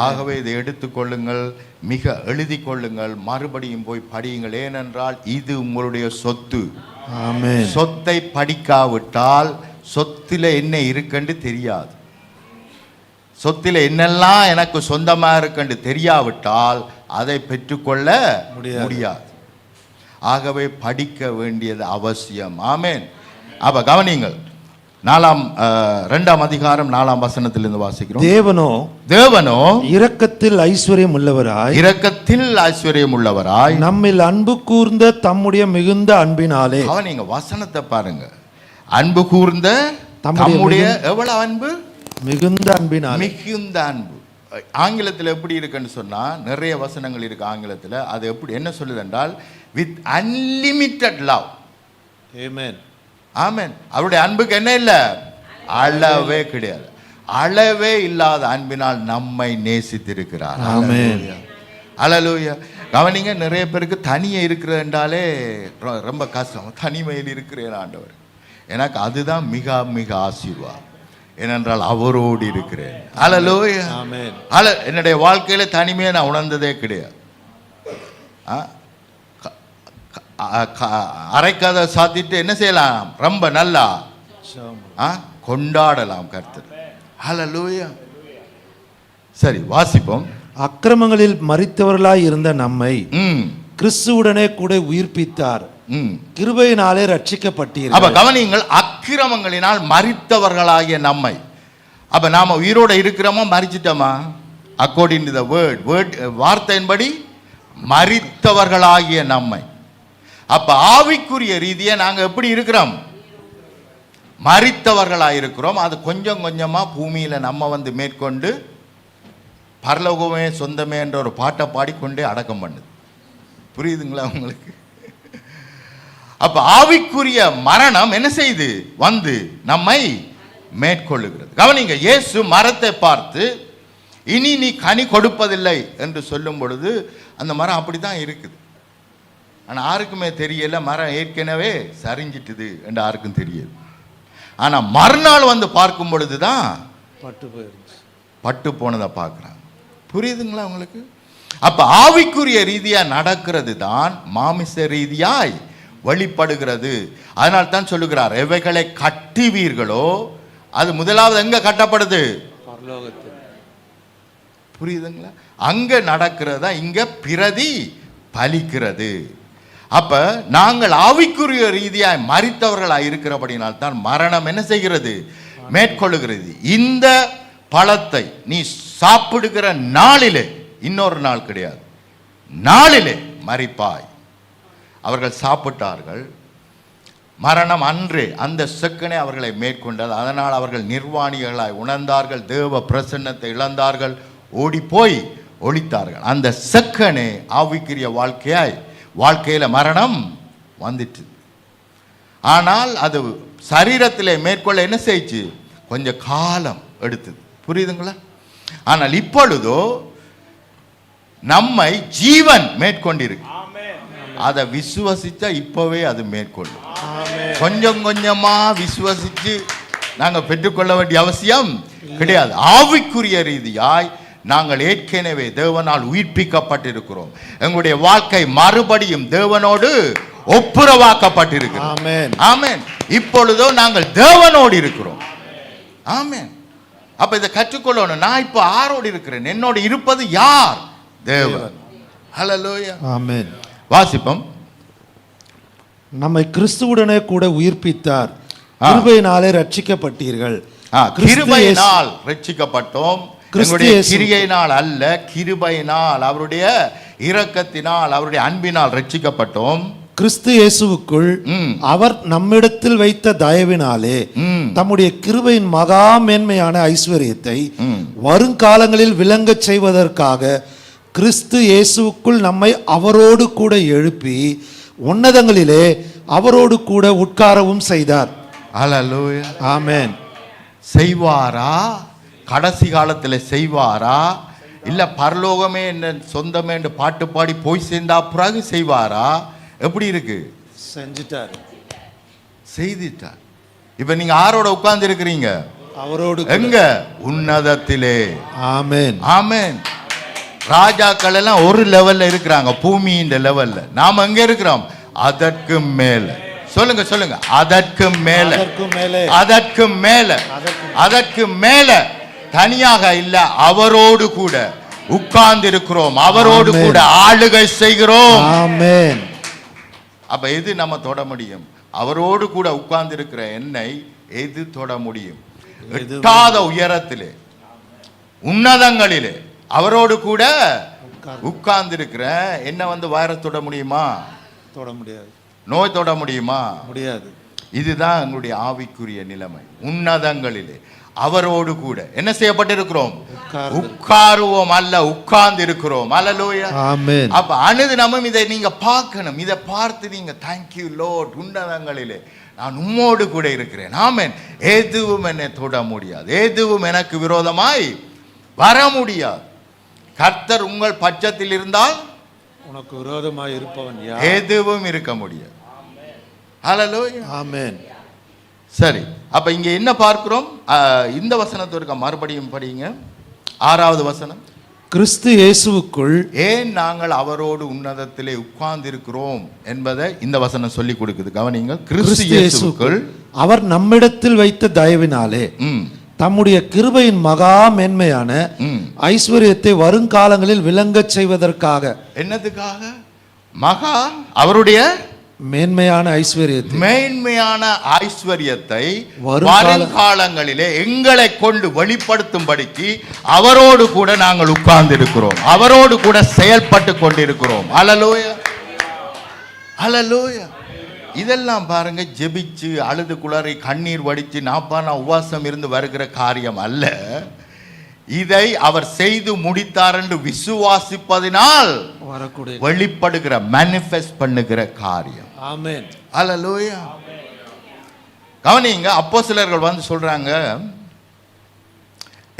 ஆகவே இதை எடுத்துக்கொள்ளுங்கள், மிக எழுதி கொள்ளுங்கள், மறுபடியும் போய் படியுங்கள். ஏனென்றால் இது உங்களுடைய சொத்து. ஆமென். சொத்தை படிக்காவிட்டால் சொத்துல என்ன இருக்குன்னு தெரியாது. சொத்துல என்னெல்லாம் எனக்கு சொந்தமா இருக்குன்னு தெரியாவிட்டால் அதை பெற்றுக்கொள்ள முடியாது. ஆகவே படிக்க வேண்டியது அவசியம். ஆமென். அப்ப கவனிங்கள், இரண்டாம் அதிகாரம் 4ஆம் வசனத்திலிருந்து வாசிக்கிறோம். தேவனோ இரக்கத்தில் ஐஸ்வர்யம் உள்ளவராய் நம்மில் அன்பு கூர்ந்த தம்முடைய மிகுந்த அன்பினாலே. அவன் நீங்க வசனத்தை பாருங்க. அன்பு கூர்ந்த தம்முடைய எவ்வளவு அன்பு? மிகுந்த அன்பினாலே. மிகுந்த அன்பு. ஆங்கிலத்தில் எப்படி இருக்குன்னு சொன்னா, நிறைய வசனங்கள் இருக்கு ஆங்கிலத்தில். அது எப்படி என்ன சொல்லுது என்றால், வித் அன்லிமிட்டெட் லவ். ஆமென். ஆமென். அவருடைய அன்புக்கு என்ன இல்லை? அளவே கிடையாது. அளவே இல்லாத அன்பினால் நம்மை நேசித்திருக்கிறார். ஆமென். அல்லேலூயா. கவனிங்க, நிறைய பேருக்கு தனியே இருக்கிறது என்றாலே ரொம்ப கஷ்டம். தனிமையில் இருக்கிறேன் ஆண்டவர், எனக்கு அதுதான் மிக மிக ஆசீர்வாதம். ஏனென்றால் அவரோடு இருக்கிறேன். அல்லேலூயா. ஆமென். என்னுடைய வாழ்க்கையில தனிமையை நான் உணர்ந்ததே கிடையாது. அரைக்காத சாத்திட்டு என்ன செய்யலாம்? ரொம்ப நல்லா கொண்டாடலாம் கர்த்தர். ஹல்லேலூயா. சரி, வாசிப்போம். அக்கிரமங்களில் மரித்தவர்களாய் இருந்த நம்மை கிறிஸ்துவுடனே கூட உயிர்ப்பித்தார். கிருபையினாலே ரட்சிக்கப்பட்டீர்கள். அப்ப கவனியுங்கள், அக்கிரமங்களினால் மரித்தவர்களாகிய நம்மை. அப்ப நாம உயிரோட இருக்கிறோமா மரிச்சிட்டோமா? அக்கார்டிங் டு தி வேர்ட் வார்த்தையின்படி மரித்தவர்களாகிய நம்மை. அப்ப ஆவிக்குரிய ரீதியா நாங்க எப்படி இருக்கிறோம்? மரித்தவர்களாக இருக்கிறோம். அது கொஞ்சம் கொஞ்சமா பூமியில நம்ம வந்து மேற்கொண்டு பரலோகமே சொந்தமே என்ற ஒரு பாட்டை பாடிக்கொண்டே அடக்கம் பண்ணுது. புரியுதுங்களா உங்களுக்கு? அப்ப ஆவிக்குரிய மரணம் என்ன செய்து வந்து நம்மை மேற்கொள்ளுகிறது. கவனிங்க, இயேசு மரத்தை பார்த்து இனி நீ கனி கொடுப்பதில்லை என்று சொல்லும் பொழுது அந்த மரம் அப்படிதான் இருக்குது. ஆனால் யாருக்குமே தெரியல, மரம் ஏற்கனவே சரிஞ்சிட்டுது என்று யாருக்கும் தெரியுது. ஆனால் மறுநாள் வந்து பார்க்கும் பொழுது தான் பட்டு போனதை பார்க்குறாங்க. புரியுதுங்களா உங்களுக்கு? அப்ப ஆவிக்குரிய ரீதியா நடக்கிறது தான் மாமிச ரீதியாய் வெளிப்படுகிறது. அதனால் தான் சொல்லுகிறார், எவைகளை கட்டுவீர்களோ அது முதலாவது எங்க கட்டப்படுது? புரியுதுங்களா? அங்க நடக்கிறதா இங்க பிரதி பலிக்கிறது. அப்ப நாங்கள் ஆவிக்குரிய ரீதியாய் மரித்தவர்களாய் இருக்கிறபடினால் தான் மரணம் என்ன செய்கிறது? மேற்கொள்ளுகிறது. இந்த பழத்தை நீ சாப்பிடுகிற நாளிலே, இன்னொரு நாள் கிடையாது, நாளிலே மரிப்பாய். அவர்கள் சாப்பிட்டார்கள். மரணம் அன்றே அந்த செக்கனே அவர்களை மேற்கொண்டது. அதனால் அவர்கள் நிர்வாணிகளாய் உணர்ந்தார்கள், தேவ பிரசன்னத்தை இழந்தார்கள், ஓடி போய் ஒளித்தார்கள். அந்த செக்கனே ஆவிக்குரிய வாழ்க்கையில மரணம் வந்துட்டு. ஆனால் அது சரீரத்திலே மேற்கொள்ள என்ன செய்ச்சு? கொஞ்சம் காலம் எடுத்தது. புரியுதுங்களா? ஆனால் இப்பொழுதோ நம்மை ஜீவன் மேற்கொண்டிருக்கு. அதை விசுவசிச்சா இப்பவே அது மேற்கொள்ளும். கொஞ்சம் கொஞ்சமா விசுவசிச்சு நாங்க பெற்றுக்கொள்ள வேண்டிய அவசியம் கிடையாது. ஆவிக்குரிய ரீதியாய் நாங்கள் ஏற்கனவே தேவனால் உயிர்ப்பிக்கப்பட்டிருக்கிறோம். எங்களுடைய வாழ்க்கை மறுபடியும் தேவனோடு ஒப்புரவாக்கப்பட்டிருக்கிறோம். ஆமென். ஆமென். இப்பொழுதோ நாங்கள் தேவனோடு இருக்கிறோம். ஆமென். அப்ப இதை கற்றுக்கொள்ளணும். நான் இப்போ ஆரோடு இருக்கிறேன், என்னோடு இருப்பது யார்? தேவன். ஹல்லேலூயா. ஆமென். வாசிப்போம். நம்மை கிறிஸ்துவுடனே கூட உயிர்ப்பித்தார். கிருபையினாலே ரட்சிக்கப்பட்டீர்கள். கிருபையினால் ரட்சிக்கப்பட்டோம். கிரியினால் அல்ல, கிருபையினால், அவருடைய இரக்கத்தினால், அவருடைய அன்பினால் ரட்சிக்கப்பட்டோம். கிறிஸ்து இயேசுவுக்குள் அவர் நம்மிடத்தில் வைத்த தயவினாலே தம்முடைய கிருபையின் மகா மேன்மையான ஐஸ்வர்யத்தை வருங்காலங்களில் விளங்கச் செய்வதற்காக கிறிஸ்து இயேசுவுக்குள் நம்மை அவரோடு கூட எழுப்பி உன்னதங்களிலே அவரோடு கூட உட்காரவும் செய்தார். அல்லேலூயா. ஆமென். செய்வாரா? கடைசி காலத்தில் செய்வாரா? இல்ல பரலோகமே என்ன சொந்தமே என்று பாட்டு பாடி போய் சேர்ந்தா பிறகு செய்வாரா? எப்படி இருக்கு? செஞ்சிட்டார், செய்துட்டார். இப்ப நீங்க ஆரோட உட்கார்ந்து இருக்கிறீங்க? அவரோடு. எங்க? உன்னதத்திலே. ஆமென். ஆமென். ராஜாக்கள் எல்லாம் ஒரு லெவல்ல இருக்கிறாங்க, பூமியின் லெவல்ல. நாம எங்க இருக்கிறோம்? அதற்கு மேல. சொல்லுங்க சொல்லுங்க. அதற்கு மேல, அதற்கு மேல, அதற்கு மேல. தனியாக இல்ல, அவரோடு கூட உட்கார்ந்து இருக்கிறோம், அவரோடு கூட ஆளுகை செய்கிறோம். ஆமென். அப்ப எது நம்ம தொட முடியும்? அவரோடு கூட உட்கார்ந்து இருக்கிற என்னை எது தொட முடியும்? எட்டாத உயரத்திலே உன்னதங்களிலே அவரோடு கூட உட்கார்ந்திருக்கிற என்ன வந்து வைரஸ் தொட முடியுமா? தொட முடியாது. நோய் தொட முடியுமா? முடியாது. இதுதான் எங்களுடைய ஆவிக்குரிய நிலைமை. உன்னதங்களிலே அவரோடு கூட என்ன செய்யப்பட்டிருக்கிறோம்? உட்காருவோம் அல்ல, உட்கார்ந்து இருக்கிறோம். அல்லேலூயா. ஆமென். அப்ப அனுதினமும் இதை நீங்க பார்க்கணும். இதை பார்த்து நீங்க தேங்க்யூ லார்ட், உன்னதங்களிலே நான் உம்மோடு கூட இருக்கிறேன். ஆமென். எதுவும் என்னை தொட முடியாது, எதுவும் எனக்கு விரோதமாய் வர முடியாது. கர்த்தர் உங்கள் பட்சத்தில் இருந்தால் உனக்கு விரோதமாய் இருப்பவன் யார்? எதுவும் இருக்க முடியாது. அல்லேலூயா. ஆமென். சரி, அப்ப இங்க என்ன பார்க்கிறோம்? இந்த வசனத்திற்கு மறுபடியும் படிங்க. 6வது வசனம். கிறிஸ்து இயேசுவுக்குள் ஏன் நாங்கள் அவரோடு உன்னதத்திலே உட்கார்ந்து இருக்கிறோம் என்பதை இந்த வசனம் சொல்லி கொடுக்குது. கவனிங்கள். கிறிஸ்து இயேசுவுக்குள் அவர் நம்மிடத்தில் வைத்த தயவினாலே தம்முடைய கிருபையின் மகா மேன்மையான ஐஸ்வர்யத்தை வருங்காலங்களில் விளங்கச் செய்வதற்காக. என்னதுக்காக? மகா அவருடைய மேன்மையான ஐஸ்வர்யத்தை, மேன்மையான ஐஸ்வர்யத்தை வருங்காலங்களிலே எங்களை கொண்டு வெளிப்படுத்தும்படிக்கு அவரோடு கூட நாங்கள் உட்கார்ந்து இருக்கிறோம், அவரோடு கூட செயல்பட்டு கொண்டிருக்கிறோம். அல்லேலூயா, அல்லேலூயா. இதெல்லாம் பாருங்க, ஜெபிச்சு அழுது குளறி கண்ணீர் வடிச்சு 40 நாள் உபவாசம் இருந்து வருகிற காரியம் அல்ல. இதை அவர் செய்து முடித்தார் என்று விசுவாசிப்பதினால் வரக்கூடிய வெளிப்படுகிற மேனிஃபெஸ்ட் பண்ணுகிற காரியம். ஆமென். அல்லேலூயா. கவனிங்க, அப்போஸ்தலர்கள் வந்து சொல்றாங்க,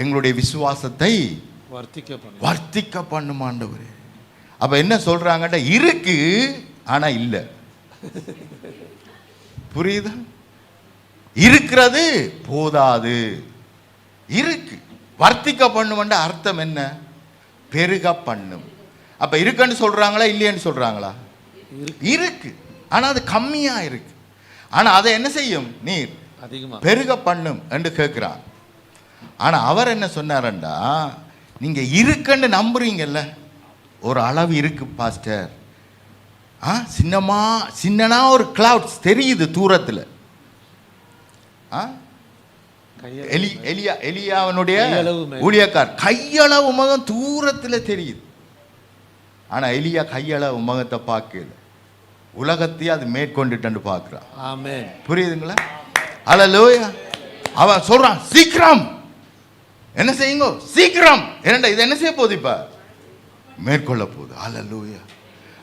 எங்களுடைய விசுவாசத்தை வர்த்திக்க பண்ணும் ஆண்டவரே. அப்ப என்ன சொல்றாங்கடா? இருக்கு ஆனா இல்ல. புரியுதா? இருக்கிறது போதாது, இருக்கு. வர்த்திக்க பண்ணும் அர்த்தம் என்ன? பெருக பண்ணும். அப்ப இருக்குன்னு சொல்றாங்களா இல்லையன்னு சொல்றாங்களா? இருக்கு ஆனா அது கம்மியா இருக்கு. ஆனா அதை என்ன செய்யும்? நீர் அதிகமா பெருக பண்ணும் என்று கேட்கிறான். ஆனா அவர் என்ன சொன்னாரண்டா, நீங்க இருக்குன்னு நம்புறீங்கல்ல, ஒரு அளவு இருக்கு பாஸ்டர். சின்னனா ஒரு கிளவுட்ஸ் தெரியுது தூரத்துல. எலியாவனுடைய ஊழியக்கார் கையளவு முகம் தூரத்துல தெரியுது. ஆனா எலியா கையளவு முகத்தை பார்க்கல, உலகத்தையே அது மேற்கொண்டுட்டு பார்க்கிறான். ஆமென். புரியுதுங்களா? அல்லேலூயா. அவன் சொல்றான், சீக்கிரம் என்ன செய்யுங்க, சீக்கிரம். என்னடா இது என்ன செய்ய போகுது? இப்ப மேற்கொள்ள போகுது. அல்லேலூயா.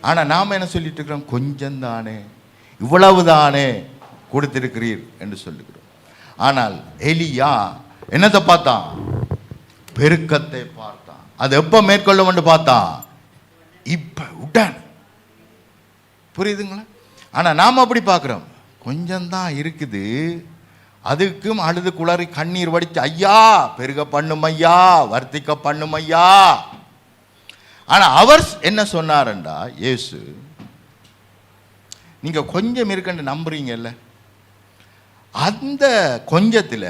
ஆனா நாம என்ன சொல்லிட்டு இருக்கிறோம்? கொஞ்சம் தானே, இவ்வளவு தானே கொடுத்திருக்கிறீர் என்று சொல்லுகிறோம். ஆனால் எலியா என்னத்தை பார்த்தான்? பெருக்கத்தை பார்த்தான். அது எப்ப மேற்கொள்ள வந்து பார்த்தான்? இப்ப உடன். புரியுதுங்களா? ஆனா நாம அப்படி பார்க்கிறோம், கொஞ்சம்தான் இருக்குது, அதுக்கும் அழுது குளறி கண்ணீர் வடிச்சு, ஐயா பெருக பண்ணும் ஐயா, வர்த்திக்க பண்ணும் ஐயா. ஆனா அவர் என்ன சொன்னார்டா, இயேசு, நீங்க கொஞ்சம் இருக்குன்னு நம்புறீங்கல்ல, அந்த கொஞ்சத்துல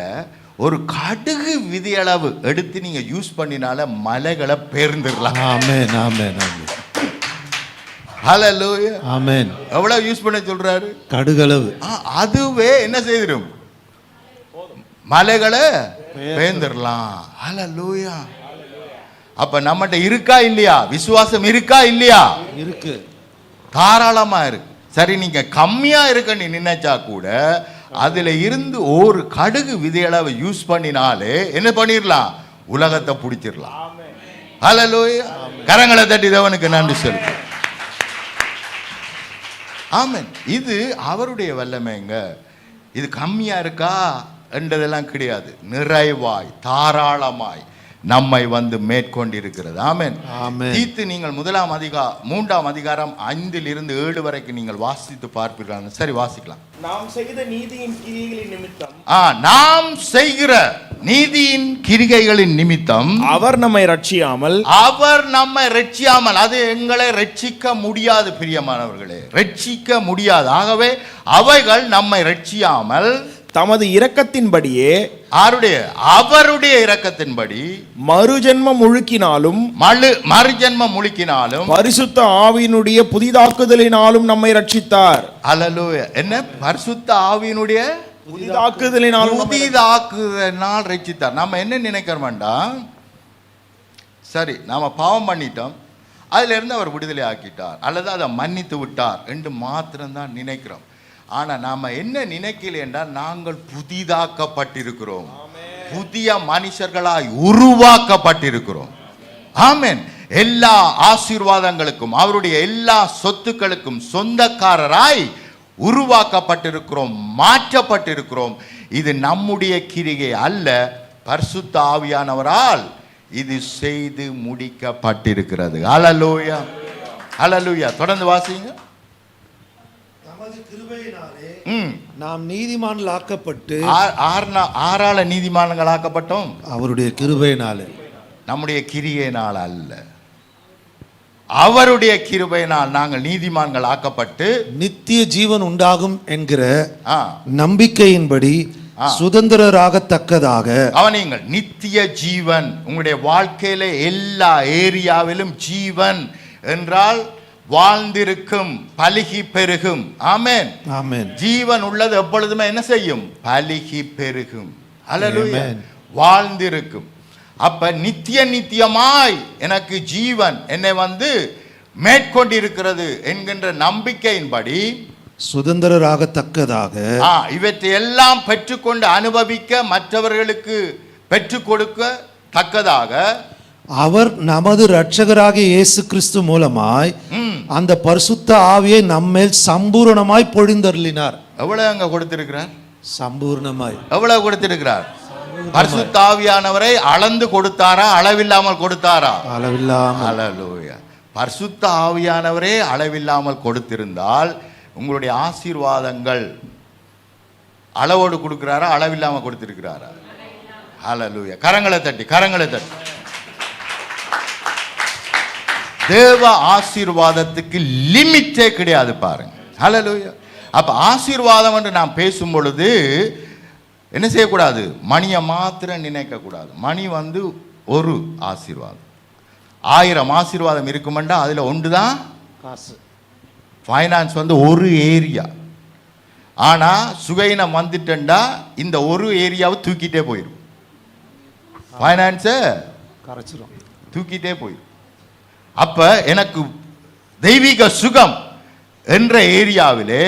ஒரு கடுகு விதையளவு எடுத்து நீங்க யூஸ் பண்ணினால மலைகளை பெயர்ந்துடலாம். ஆமென், ஆமென், ஆமென். ஹல்லேலூயா, ஆமென். எவ்வளவு யூஸ் பண்ண சொல்றாரு? கடுகளவு. அதுவே என்ன செய்திரும்? மலைகளை பெயர்ந்துடலாம். ஹல்லேலூயா. அப்ப நம்மகிட்ட இருக்கா இல்லையா? விசுவாசம் இருக்கா இல்லையா? இருக்கு, தாராளமா இருக்கு. சரி, நீங்க கம்மியா இருக்குன்னு நினைச்சா கூட அதுல இருந்து ஒரு கடுகு விதையளவை யூஸ் பண்ணினாலே என்ன பண்ணிடலாம்? உலகத்தை பிடிச்சிடலாம். ஹல்லேலூயா. கரங்களை தட்டி தேவனுக்கு நன்றி சொல்லு. ஆமென். இது அவருடைய வல்லமைங்க. இது கம்மியா இருக்கா என்றதெல்லாம் கிடையாது. நிறைவாய் தாராளமாய் நம்மை வந்து மேற்கொண்டிருக்கிறது. ஆமென். தீத்து நீங்கள் 3ஆம் அதிகாரம் 5 - 7 வரைக்கும் நீங்கள் வாசித்து பார்ப்பீர்கள். சரி, வாசிக்கலாம். நாம் செய்த நீதியின் கிரியைகளின் நிமித்தம், நாம் செய்கிற நீதியின் கிரிகைகளின் நிமித்தம் அவர் நம்மை ரட்சியாமல், அது எங்களை ரட்சிக்க முடியாது பிரியமானவர்களே, ரட்சிக்க முடியாது. ஆகவே அவைகள் நம்மை ரட்சியாமல் தமது இரக்கத்தின்படியே, அவருடைய இரக்கத்தின்படி மறுஜென்மம் முழுக்கினாலும் பரிசுத்த ஆவியினுடைய புதிதாக்குதலினாலும் நம்மை ரட்சித்தார். அல்லேலூயா. என்ன? பரிசுத்த ஆவியினுடைய புதிதாக்குதலினால் ரட்சித்தார். நம்ம என்ன நினைக்கிறோம்டா, சரி நாம பாவம் பண்ணிட்டோம், அதுல இருந்து அவர் விடுதலை ஆக்கிட்டார் அல்லது அதை மன்னித்து விட்டார் என்று மாத்திரம்தான் நினைக்கிறோம். ஆனா நாம என்ன நினைக்கல என்றால், நாங்கள் புதிதாக்கப்பட்டிருக்கிறோம், புதிய மனுஷர்களாய் உருவாக்கப்பட்டிருக்கிறோம். ஆமென். எல்லா ஆசீர்வாதங்களுக்கும் அவருடைய எல்லா சொத்துக்களுக்கும் சொந்தக்காரராய் உருவாக்கப்பட்டிருக்கிறோம், மாற்றப்பட்டிருக்கிறோம். இது நம்முடைய கிரியை அல்ல, பரிசுத்த ஆவியானவரால் இது செய்து முடிக்கப்பட்டிருக்கிறது. ஹல்லேலூயா, ஹல்லேலூயா. தொடர்ந்து வாசிங்க. நமது கிருபையினாலே நாம் நீதிமான்கள் ஆக்கப்பட்டு. ஆறால நீதிமான்கள் ஆக்கப்பட்டோம்? அவருடைய கிருபையினாலே, நம்முடைய கிரியையினால் அல்ல, அவருடைய கிருபையினால் நாங்கள் நீதிமான்கள் ஆக்கப்பட்டு நித்திய ஜீவன் உண்டாகும் என்கிற நம்பிக்கையின்படி சுதந்திரராகத்தக்கதாக. கவனியுங்கள், நித்திய ஜீவன். உங்களுடைய வாழ்க்கையில எல்லா ஏரியாவிலும் ஜீவன் என்றால் வாழ்ந்திருக்கும், பலுகி பெருகும். ஆமென், ஆமென். ஜீவன் உள்ளது எப்பொழுதுமே என்ன செய்யும்? பலுகி பெருகும். ஹல்லேலூயா. வாழ்ந்திருக்கும். அப்ப நித்தியமாய் எனக்கு ஜீவன் என்னை மேற்கொண்டிருக்கிறது என்கின்ற நம்பிக்கையின்படி சுதந்திரராகத்தக்கதாக இவற்றை எல்லாம் பெற்றுக்கொண்டு அனுபவிக்க, மற்றவர்களுக்கு பெற்றுக் கொடுக்க தக்கதாக அவர் நமது இரட்சகராகிய இயேசு கிறிஸ்து மூலமாய் அந்த பரிசுத்த ஆவியை நம்மேல் சம்பூரணமாய் பொழிந்தருளினார். எவ்வளவு அங்க கொடுத்திருக்கிறார்? சம்பூர்ணமாய். எவ்வளவு கொடுத்திருக்கிறார்? பரிசுத்த ஆவியானவரை அளந்து கொடுத்தாரா, அளவில்லாமல் கொடுத்தாரா? அளவில்லாமல். ஹல்லேலூயா. பரிசுத்த ஆவியானவரே அளவில்லாமல் கொடுத்திருந்தால் உங்களுடைய ஆசீர்வாதங்கள் அளவோடு கொடுக்கிறாரா, அளவில்லாமல் கொடுத்திருக்கிறாரா? ஹல்லேலூயா. கரங்களை தட்டி, கரங்களை தட்டி. தேவ ஆசீர்வாதத்துக்கு லிமிட்டே கிடையாது பாருங்க. ஹல்லேலூயா. அப்ப ஆசீர்வாதம் என்று நாம் பேசும் பொழுது என்ன செய்யக்கூடாது? மணியை மாத்திரம் நினைக்க கூடாது. மணி ஒரு ஆசீர்வாதம். 1000 ஆசீர்வாதம் இருக்குமெண்டா அதுல ஒன்றுதான் காசு. ஃபைனான்ஸ் ஒரு ஏரியா. ஆனா சுகையினம் வந்துட்டா இந்த ஒரு ஏரியாவை தூக்கிட்டே போயிடும். ஃபைனான்ஸ கரைச்சிரும், தூக்கிட்டே போயிடும். அப்ப எனக்கு தெய்வீக சுகம் என்ற ஏரியாவிலே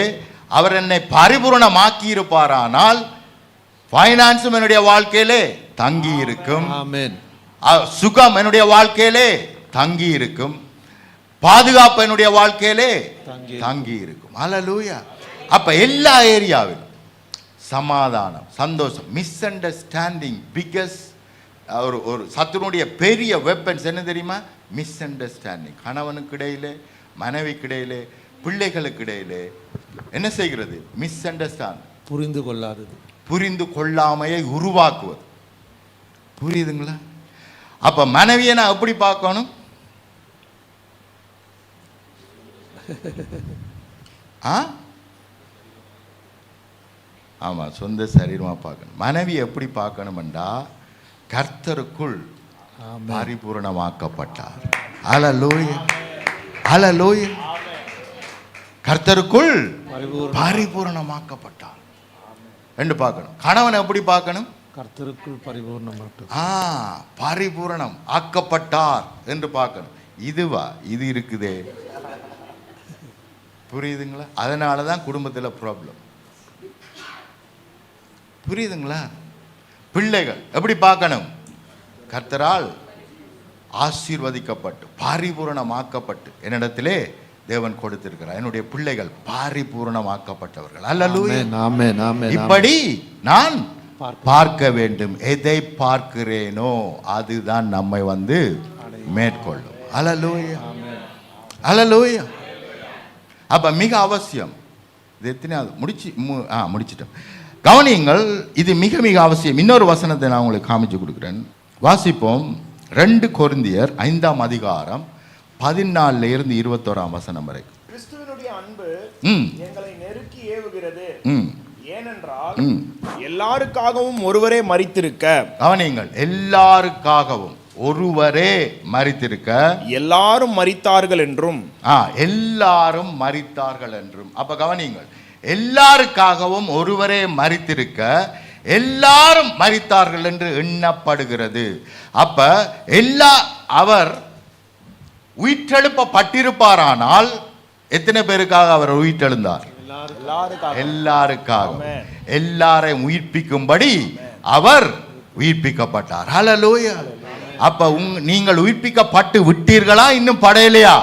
அவர் என்னை பரிபூரணமாக்கி இருப்பாரானால் ஃபைனான்ஸும் என்னுடைய வாழ்க்கையிலே தங்கி இருக்கும். ஆமென். சுகம் என்னுடைய வாழ்க்கையிலே தங்கி இருக்கும். பாதுகாப்பு என்னுடைய வாழ்க்கையிலே தங்கி இருக்கும். ஹல்லேலூயா. அப்ப எல்லா ஏரியாவிலும் சமாதானம், சந்தோஷம். மிஸ் அண்டர்ஸ்டாண்டிங் பிகஸ்ட் ஒரு சத்துருடைய பெரிய வெப்பன்ஸ் என்ன தெரியுமா? Miss understanding. கணவனுக்கு இடையிலே, மனைவிக்கு இடையிலே, பிள்ளைகளுக்கு இடையிலே என்ன செய்கிறது? மிஸ் அண்டர்ஸ்டாண்ட், புரிந்து கொள்ளாதது, புரிந்து கொள்ளாமையை உருவாக்குவது. புரியுதுங்களா? அப்ப மனைவியை நான் எப்படி பார்க்கணும்? ஆமா, சொந்த சரீரமா பார்க்கணும். மனைவி எப்படி பார்க்கணும்டா, கர்த்தருக்குள் பரிபூரணமாக்கப்பட்டார். ஹல்லேலூயா, ஹல்லேலூயா. கர்த்தருக்குள் பரிபூரணமாக்கப்பட்டார் என்று பார்க்கணும். கணவன் எப்படி பார்க்கணும்? கர்த்தருக்குள் பரிபூர்ணமாக்கப்பட்டார், பரிபூரணம் ஆக்கப்பட்டார் என்று பார்க்கணும். இதுவா இது இருக்குதே, புரியுதுங்களா? அதனாலதான் குடும்பத்துல ப்ராப்ளம். புரியுதுங்களா? பிள்ளைகள் எப்படி பார்க்கணும்? கர்த்தரால் ஆசீர்வதிக்கப்பட்டு பரிபூரணமாக்கப்பட்டு என்னிடத்திலே தேவன் கொடுத்திருக்கிறார். என்னுடைய பிள்ளைகள் பரிபூரணமாக்கப்பட்டவர்கள். அல்லேலூயா. ஆமென், ஆமென். இப்படி நான் பார்க்க வேண்டும். எதை பார்க்கிறேனோ அதுதான் நம்மை மேற்கொள்ளும். அல்லேலூயா, அல்லேலூயா. அப்ப மிக அவசியம். இது எத்தனையாவது முடிச்சிட்டோம். கவனியுங்கள், இது மிக மிக அவசியம். இன்னொரு வசனத்தை நான் உங்களுக்கு காமிச்சு கொடுக்குறேன். வாசிப்போம். 2 கொரிந்தியர் 5ஆம் அதிகாரம் 14 இருந்து 21ஆம் வசனம் வரை. கிறிஸ்துவினுடைய அன்பு எங்களை நெருக்கி ஏவுகிறது. ஏனென்றால் எல்லாருக்காகவும் ஒருவரே மரித்திருக்க. கவனியுங்கள், எல்லாருக்காகவும் ஒருவரே மரித்திருக்க எல்லாரும் மரித்தார்கள் என்றும். எல்லாரும் மரித்தார்கள் என்றும். அப்ப கவனியுங்கள், எல்லாருக்காகவும் ஒருவரே மரித்திருக்க எல்லாரும் மரித்தார்கள் என்று எண்ணப்படுகிறது. அப்ப அவர் உயிர்த்தெழுப்பப்பட்டிருப்பாரானால் எத்தனை பேருக்காக அவர் உயிர்த்தெழுந்தார்? எல்லாருக்காக, எல்லாரையும் உயிர்ப்பிக்கும்படி அவர் உயிர்ப்பிக்கப்பட்டார். ஹல்லேலூயா. அப்ப நீங்கள் உயிர்ப்பிக்கப்பட்டு விட்டீர்களா? இன்னும் படையலையா?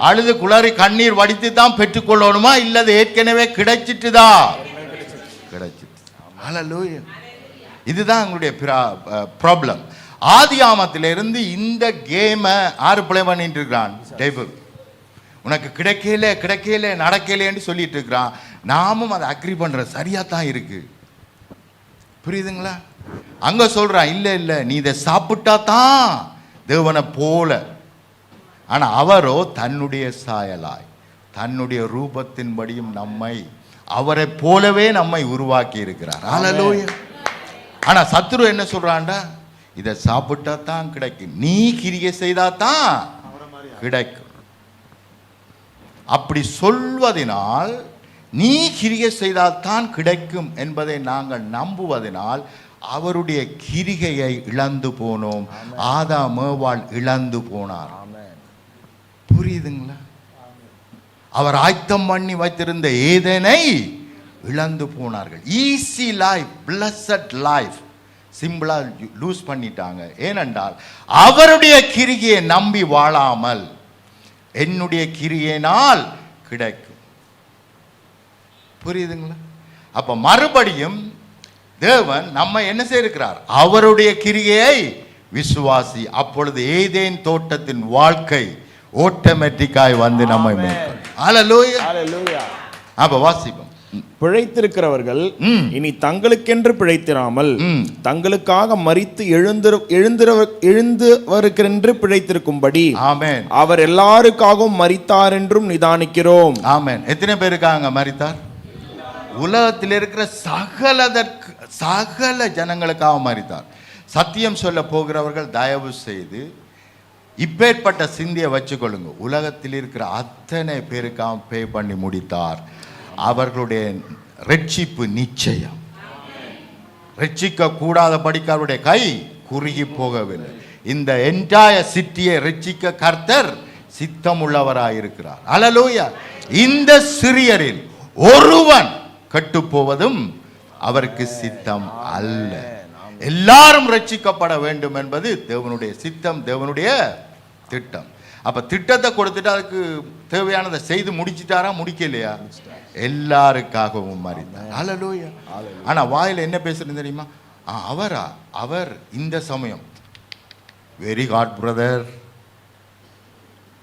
அழுது குளறி கண்ணீர் வடித்து தான் பெற்றுக்கொள்ளணுமா, இல்லது ஏற்கனவே கிடைச்சிட்டுதா? கிடைச்சிட்டு. ஹல்லேலூயா. இதுதான் உங்களுடைய ப்ராப்ளம். ஆதியாமத்திலிருந்து இந்த கேமை யாரு பிளே பண்ணிட்டு இருக்கிறான்? டேவிட். உனக்கு கிடைக்கல நடக்கலன்னு சொல்லிட்டு இருக்கிறான். நாமும் அதை அக்ரி பண்ற சரியா தான் இருக்கு. புரியுதுங்களா? அங்க சொல்றான், இல்ல நீ இதை சாப்பிட்டா தான் தேவனை போல. ஆனா அவரோ தன்னுடைய சாயலாய் தன்னுடைய ரூபத்தின்படியும் நம்மை அவரை போலவே நம்மை உருவாக்கி இருக்கிறார். ஹல்லேலூயா. ஆனா சத்துரு என்ன சொல்றான்டா, இதை சாப்பிட்டா தான் கிடைக்கும், நீ கிரியை செய்தா தான் கிடைக்கும். அப்படி சொல்வதனால், நீ கிரியை செய்தால் தான் கிடைக்கும் என்பதை நாங்கள் நம்புவதனால் அவருடைய கிரிகையை இழந்து போனோம். ஆதாம் ஏவாள் இழந்து போனார். புரியுதுங்களா? அவர் ஆயத்தம் பண்ணி வைத்திருந்த ஏதேனை இழந்து போனார்கள். ஈஸி லைஃப், பிளஸட் லைஃப் சிம்பிளா லூஸ் பண்ணிட்டாங்க. ஏனென்றால் அவருடைய கிரிகையை நம்பி வாழாமல் என்னுடைய கிரியினால் கிடைக்கும். புரியுதுங்களா? அப்ப மறுபடியும் தேவன் நம்ம என்ன செய்திருக்கிறார்? அவருடைய கிரியை விசுவாசி. அப்பொழுது ஏதேன் தோட்டத்தின் வாழ்க்கை ஆட்டோமேட்டிக்காய் வந்து நம்மை மேற்கொள்ளும். ஹல்லேலூயா. ஹல்லேலூயா. அப்ப வாசிப்போம். பிழைத்திருக்கிறவர்கள் இனி தங்களுக்கென்று பிழைத்திராமல் தங்களுக்காக மரித்து எழுந்தவருக்கென்று பிழைத்திருக்கும்படி ஆமென். அவர் எல்லாருக்காகவும் மரித்தார் என்றும் நிதானிக்கிறோம். ஆமென். எத்தனை பேருக்காக மரித்தார்? உலகத்தில் இருக்கிற சகல ஜனங்களுக்காக மரித்தார். சத்தியம் சொல்ல போகிறவர்கள் தயவு செய்து இப்பேற்பட்ட சிந்தியை வச்சுக்கொள்ளுங்க. உலகத்தில் இருக்கிற அத்தனை பேருக்காக பே பண்ணி முடித்தார். அவர்களுடைய ரட்சிப்பு நிச்சயம். ரட்சிக்க கூடாத படிக்க அவருடைய கை குறுகி போகவில்லை. இந்த என்டையர் சிட்டியை ரட்சிக்க கர்த்தர் சித்தம் உள்ளவராயிருக்கிறார். ஹல்லேலூயா. இந்த சிறியரில் ஒருவன் கெட்டு போவதும் அவருக்கு சித்தம் அல்ல. எல்லாரும் ரட்சிக்கப்பட வேண்டும் என்பது தேவனுடைய சித்தம், தேவனுடைய திட்டம். அப்ப திட்டத்தை கொடுத்துட்டு அதுக்கு தேவையானதை செய்து முடிச்சிட்டாரா? முடிக்கலையா? எல்லாருக்காகவும் மரித்தார். ஹல்லேலூயா. ஆனா வாயில என்ன பேசுறது தெரியுமா? அவர் இந்த சமயம் வெரி ஹாட் பிரதர்,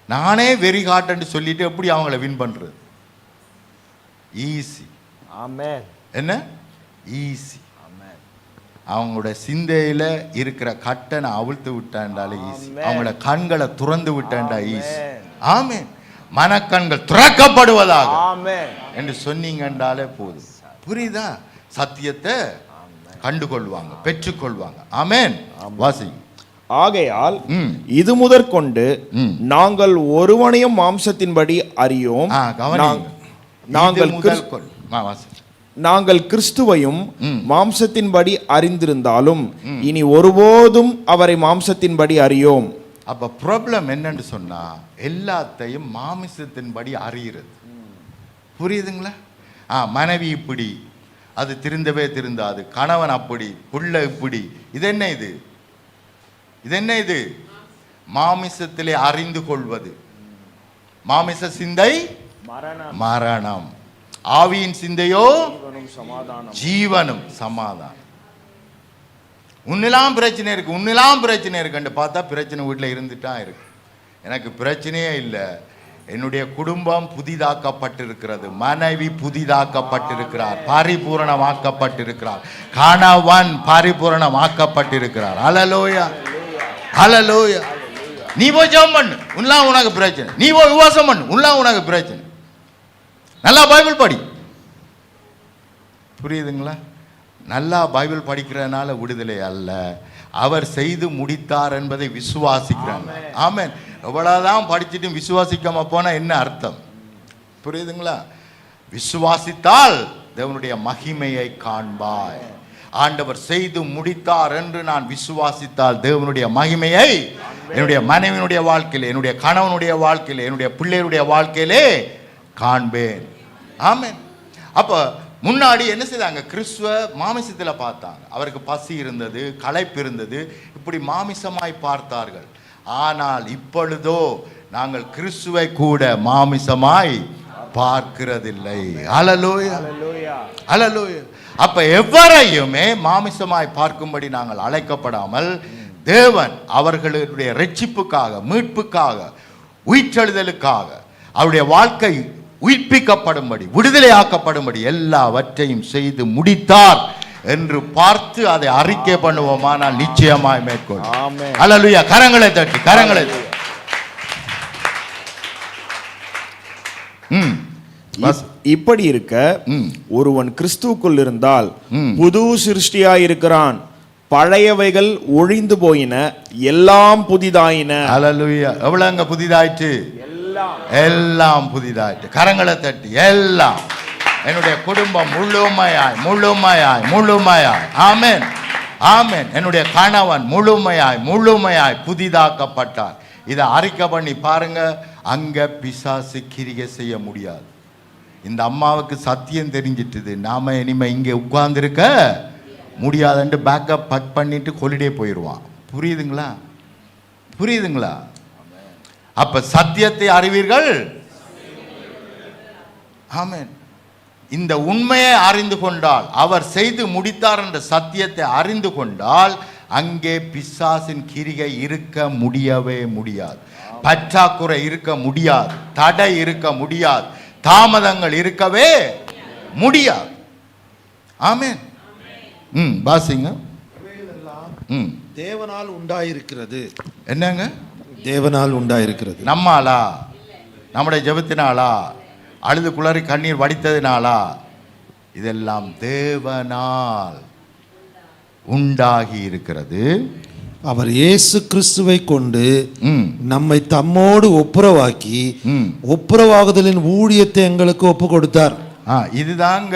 நானே வெரி ஹாட் என்று சொல்லிட்டு எப்படி அவங்கள வின் பண்றது? ஈஸி. ஆமென். என்ன ஈஸி? அவங்களோட சிந்தையில இருக்கிற கட்டனை அவிழ்த்து விட்டாண்டாலே ஈஸி. அவங்களோட கண்களை துறந்து விட்டாண்டா ஈஸி. ஆமென். மனக்கண்கள் திறக்கப்படுவதாக என்று சொன்னீங்கன்றாலே போதும். புரியுதா? சத்தியத்தை கண்டுகொள்வாங்க, பெற்றுக்கொள்வாங்க. ஆமென். வாசி. ஆகையால் இது முதற்கொண்டு நாங்கள் ஒருவனையும் மாம்சத்தின்படி அறியோம். நாங்கள் கிறிஸ்துவையும் மாம்சத்தின்படி அறிந்திருந்தாலும் இனி ஒருபோதும் அவரை மாம்சத்தின்படி அறியோம். அப்ப ப்ராப்ளம் என்னன்னு சொன்னா, எல்லாத்தையும் மாமிசத்தின்படி அறிகிறது. புரியுதுங்களா? மனைவி இப்படி, அது திருந்தவே திருந்தாது. கணவன் அப்படி, புள்ள இப்படி. இது என்ன இது? இது என்ன இது? மாமிசத்திலே அறிந்து கொள்வது. மாமிச சிந்தை மரணம், ஆவியின் சிந்தையோ ஜீவனும் சமாதானம். உன்னெல்லாம் பிரச்சனை இருக்கு, உன்னெல்லாம் பிரச்சனை இருக்குன்னு பார்த்தா பிரச்சனை வீட்டில் இருந்துட்டா இருக்கு. எனக்கு பிரச்சனையே இல்லை. என்னுடைய குடும்பம் புதிதாக்கப்பட்டிருக்கிறது, மனைவி புதிதாக்கப்பட்டிருக்கிறார், பரிபூரணமாக்கப்பட்டிருக்கிறார், கணவன் பரிபூரணமாக்கப்பட்டிருக்கிறார். ஹல்லேலூயா, ஹல்லேலூயா. நீ போய் ஜெபம் பண்ணு, உன்னெல்லாம் உனக்கு பிரச்சனை. நீ போய் உபவாசம் பண்ணு, உன்னெல்லாம் உனக்கு பிரச்சனை. நல்லா பைபிள் படி. புரியுதுங்களா? நல்லா பைபிள் படிக்கிறதுனால விடுதலை அல்ல, அவர் செய்து முடித்தார் என்பதை விசுவாசிக்கிறாங்க. ஆமென். எவ்வளவுதான் படிச்சுட்டு விசுவாசிக்காம போனா என்ன அர்த்தம்? புரியுதுங்களா? விசுவாசித்தால் தேவனுடைய மகிமையை காண்பாய். ஆண்டவர் செய்து முடித்தார் என்று நான் விசுவாசித்தால் தேவனுடைய மகிமையை என்னுடைய மனைவியினுடைய வாழ்க்கையிலே, என்னுடைய கணவனுடைய வாழ்க்கையிலே, என்னுடைய பிள்ளைகளுடைய வாழ்க்கையிலே காண்பேன். ஆமென். அப்ப முன்னாடி என்ன செய்தாங்க? கிறிஸ்துவ மாமிசத்தில் பார்த்தாங்க. அவருக்கு பசி இருந்தது, களைப்பு இருந்தது, இப்படி மாமிசமாய் பார்த்தார்கள். ஆனால் இப்பொழுதோ நாங்கள் கிறிஸ்துவை கூட மாமிசமாய் பார்க்கிறதில்லை. ஹல்லேலூயா, ஹல்லேலூயா. அப்ப எவரையுமே மாமிசமாய் பார்க்கும்படி நாங்கள் அழைக்கப்படாமல், தேவன் அவர்களுடைய ரட்சிப்புக்காக, மீட்புக்காக, உயிர்த்தெழுதலுக்காக, அவருடைய வாழ்க்கை உயிர்ப்பிக்கப்படும்படி, விடுதலையாக்கப்படும்படி எல்லாவற்றையும் செய்து முடித்தார் என்று பார்த்து அதை அறிக்கை பண்ணுவோமானால் நிச்சயமாய் மேற்கொள்ளும். ஹல்லேலூயா. கரங்களை தட்டி, கரங்களை தட்டி. இப்படி இருக்க ஒருவன் கிறிஸ்துவுக்குள் இருந்தால் புது சிருஷ்டியாயிருக்கிறான், பழையவைகள் ஒழிந்து போயின, எல்லாம் புதிதாயின. ஹல்லேலூயா. எவ்வளவுங்க புதிதாயிற்று? எல்லாம் புதிதாயிற்று. கரங்களை தட்டி. எல்லாம், என்னுடைய குடும்பம் முழுமையாய் முழுமையாய் முழுமையாய், ஆமென் ஆமென், என்னுடைய கணவன் முழுமையாய் முழுமையாய் புதிதாக்கப்பட்டார். இதை அறிக்கை பண்ணி பாருங்க. அங்க பிசாசு கிரியை செய்ய முடியாது. இந்த அம்மாவுக்கு சத்தியம் தெரிஞ்சிட்டுது, நாம இனிமே இங்கே உட்கார்ந்துருக்க முடியாதுன்ட்டு பேக்கப் பக் பண்ணிட்டு ஹாலிடே போயிடுவான். புரியுதுங்களா? புரியுதுங்களா? அப்ப சத்தியத்தை அறிவீர்கள். ஆமென். இந்த உண்மையை அறிந்து கொண்டால், அவர் செய்து முடித்தார் என்ற சத்தியத்தை அறிந்து கொண்டால், அங்கே பிசாசின் கிரிகை இருக்க முடியவே முடியாது. பற்றாக்குறை இருக்க முடியாது, தடை இருக்க முடியாது, தாமதங்கள் இருக்கவே முடியாது. ஆமென். வாசிங்க. தேவனால் உண்டாயிருக்கிறது. என்னங்க? தேவனால் உண்டாயிருக்கிறது. நம்மாலா? நம்முடைய ஜெபத்தினாலா? அழுது குளறி கண்ணீர் வடித்ததினாலா? இதெல்லாம் தேவனால் உண்டாகி இருக்கிறது. அவர் இயேசு கிறிஸ்துவை கொண்டு நம்மை தம்மோடு ஒப்புரவாக்கி ஒப்புரவாகுதலின் ஊழியத்தை எங்களுக்கு ஒப்பு கொடுத்தார். இதுதாங்க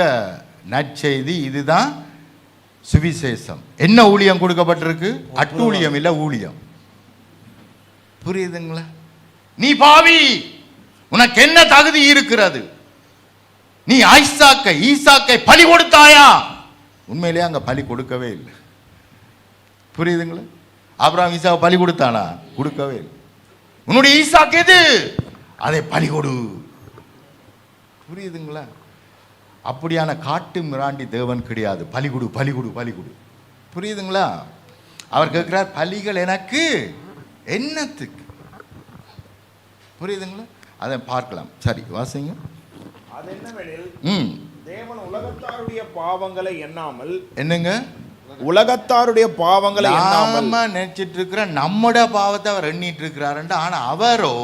நற்செய்தி, இதுதான் சுவிசேஷம். என்ன ஊழியம் கொடுக்கப்பட்டிருக்கு? அட்டூழியம் இல்ல, ஊழியம். புரியுதுங்களா? நீ பாவி, உனக்கு என்ன தகுதி இருக்கிறது? நீ ஈசாக்கை பலி கொடுத்தாயா? உண்மையிலேயே அங்க பலி கொடுக்கவே இல்லை. புரியுதுங்களா? அப்புறம் ஈசாவை பலி கொடுத்தானா? கொடுக்கவே இல்லை. உன்னுடைய ஈசாக்கு எது? அதை பலி கொடு. புரியுதுங்களா? அப்படியான காட்டு மிராண்டி தேவன் கிடையாது. பலி கொடு, பலி கொடு, பலி கொடு. புரியுதுங்களா? அவர் கேட்கிறார், பலிகள் எனக்கு என்னத்துக்கு? புரியுதுங்களா? அதை பார்க்கலாம். சரி, வாசிங்க. தேவன் உலகத்தாருடைய பாவங்களை எண்ணாமல். என்னங்க? உலகத்தாருடைய பாவங்களை எண்ணாமல் நினைச்சிட்டு இருக்கிற நம்முடைய பாவத்தை அவர் எண்ணிட்டு இருக்கிறார். ஆனா அவரோ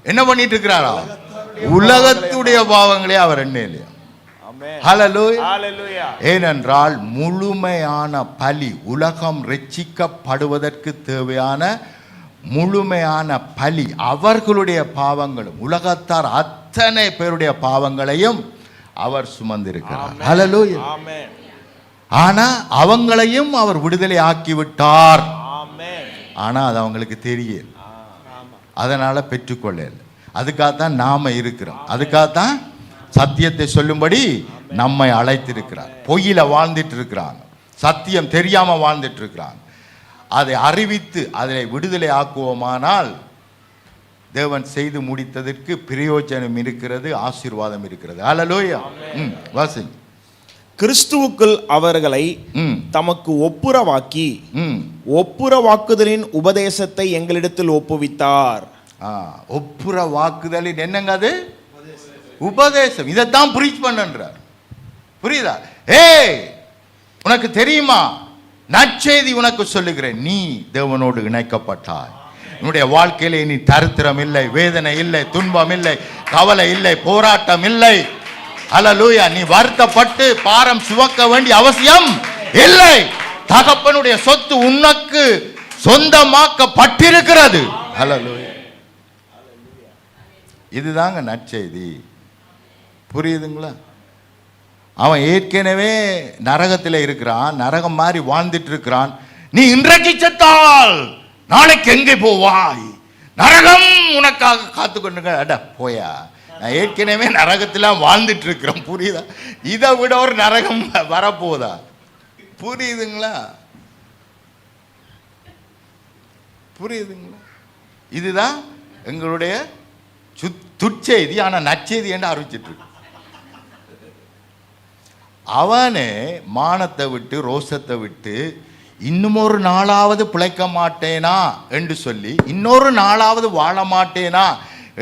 என்ன பண்ணிட்டு இருக்கிறாரா? உலகத்துடைய பாவங்களே அவர் எண்ணலையா? ஹல்லேலூயா. ஏனென்றால் முழுமையான பலி, உலகம் ரட்சிக்கப்படுவதற்கு தேவையான முழுமையான பலி, அவர்களுடைய பாவங்களும் உலகத்தார் அத்தனை பேருடைய பாவங்களையும் அவர் சுமந்திருக்கிறார். ஹல்லேலூயா. ஆனா அவங்களையும் அவர் விடுதலை ஆக்கிவிட்டார். ஆனா அது அவங்களுக்கு தெரியல, அதனால பெற்றுக்கொள்ள. அதுக்காகத்தான் நாம இருக்கிறோம். அதுக்காகத்தான் சத்தியத்தை சொல்லும்படி நம்மை அழைத்திருக்கிறார். பொய்யில வாழ்ந்துட்டு இருக்கிறாங்க, சத்தியம் தெரியாம வாழ்ந்துட்டு இருக்கிறாங்க. அதை அறிவித்து அதை விடுதலை ஆக்குவோமானால் தேவன் செய்து முடித்ததற்கு பிரயோஜனம் இருக்கிறது, ஆசீர்வாதம் இருக்கிறது. ஹல்லேலூயா. வாசிங்க. கிறிஸ்துவுக்குள் அவர்களை தமக்கு ஒப்புரவாக்கி ஒப்புரவாக்குதலின் உபதேசத்தை எங்களிடத்தில் ஒப்புவித்தார். ஒப்புரவாக்குதலின் என்னங்க? அது உபதேசம். இதைத்தான் பிரீச் பண்ணுன்றார். புரியுதா? உனக்கு தெரியுமா? நற்செய்தி உனக்கு சொல்லுகிறேன், நீ தேவனோடு இணைக்கப்பட்டாய். உன்னுடைய வாழ்க்கையில நீ தரித்திரம் இல்லை, வேதனை இல்லை, துன்பம் இல்லை, கவலை இல்லை, போராட்டம் இல்லை. ஹல்லேலூயா. நீ வருத்தப்பட்டு பாரம் சுமக்க வேண்டிய அவசியம் இல்லை. தகப்பனுடைய சொத்து உனக்கு சொந்தமாக்கப்பட்டிருக்கிறது. ஹல்லேலூயா. இதுதாங்க நற்செய்தி. புரியுதுங்களா? அவன் ஏற்கனவே நரகத்தில் இருக்கிறான், நரகம் மாதிரி வாழ்ந்துட்டு இருக்கிறான். நீ இன்றைக்கு செத்தால் நாளைக்கு எங்கே போவாய், நரகம் உனக்காக காத்து கொண்டு. அட போயா, நான் ஏற்கனவே நரகத்தில் வாழ்ந்துட்டு இருக்கிறேன். புரியுதா? இதை விட ஒரு நரகம் வரப்போதா? புரியுதுங்களா? புரியுதுங்களா? இதுதான் எங்களுடைய துச்செய்தி. ஆனால் நற்செய்தி என்று அறிவிச்சிட்டு இருக்கு. அவனே மானத்தை விட்டு ரோசத்தை விட்டு இன்னும் ஒரு நாளாவது பிழைக்க மாட்டேனா என்று சொல்லி இன்னொரு நாளாவது வாழ மாட்டேனா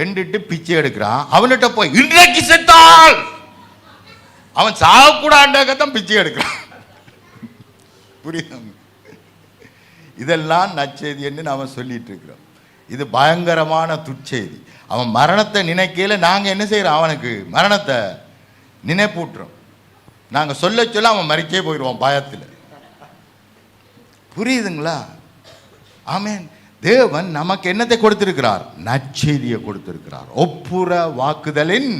என்றுட்டு பிச்சை எடுக்கிறான். அவன்கிட்ட போய் இன்றைக்கு செத்தால் அவன் சாகக்கூடாதான் பிச்சை எடுக்கிறான். புரியுது? இதெல்லாம் நற்செய்தி என்று நாம சொல்லிட்டு இருக்கிறோம். இது பயங்கரமான துச்செய்தி. அவன் மரணத்தை நினைக்கையில நாங்கள் என்ன செய்கிறோம்? அவனுக்கு மரணத்தை நினைப்பூட்டுறோம். நாங்கள் சொல்ல சொல்ல அவன் மறிக்கே போயிடுவான் பயத்தில். புரியுதுங்களா? ஆமென். தேவன் நமக்கு என்னத்தை கொடுத்திருக்கிறார்? நற்செய்தியை கொடுத்திருக்கிறார். ஒப்புர வாக்குதலின்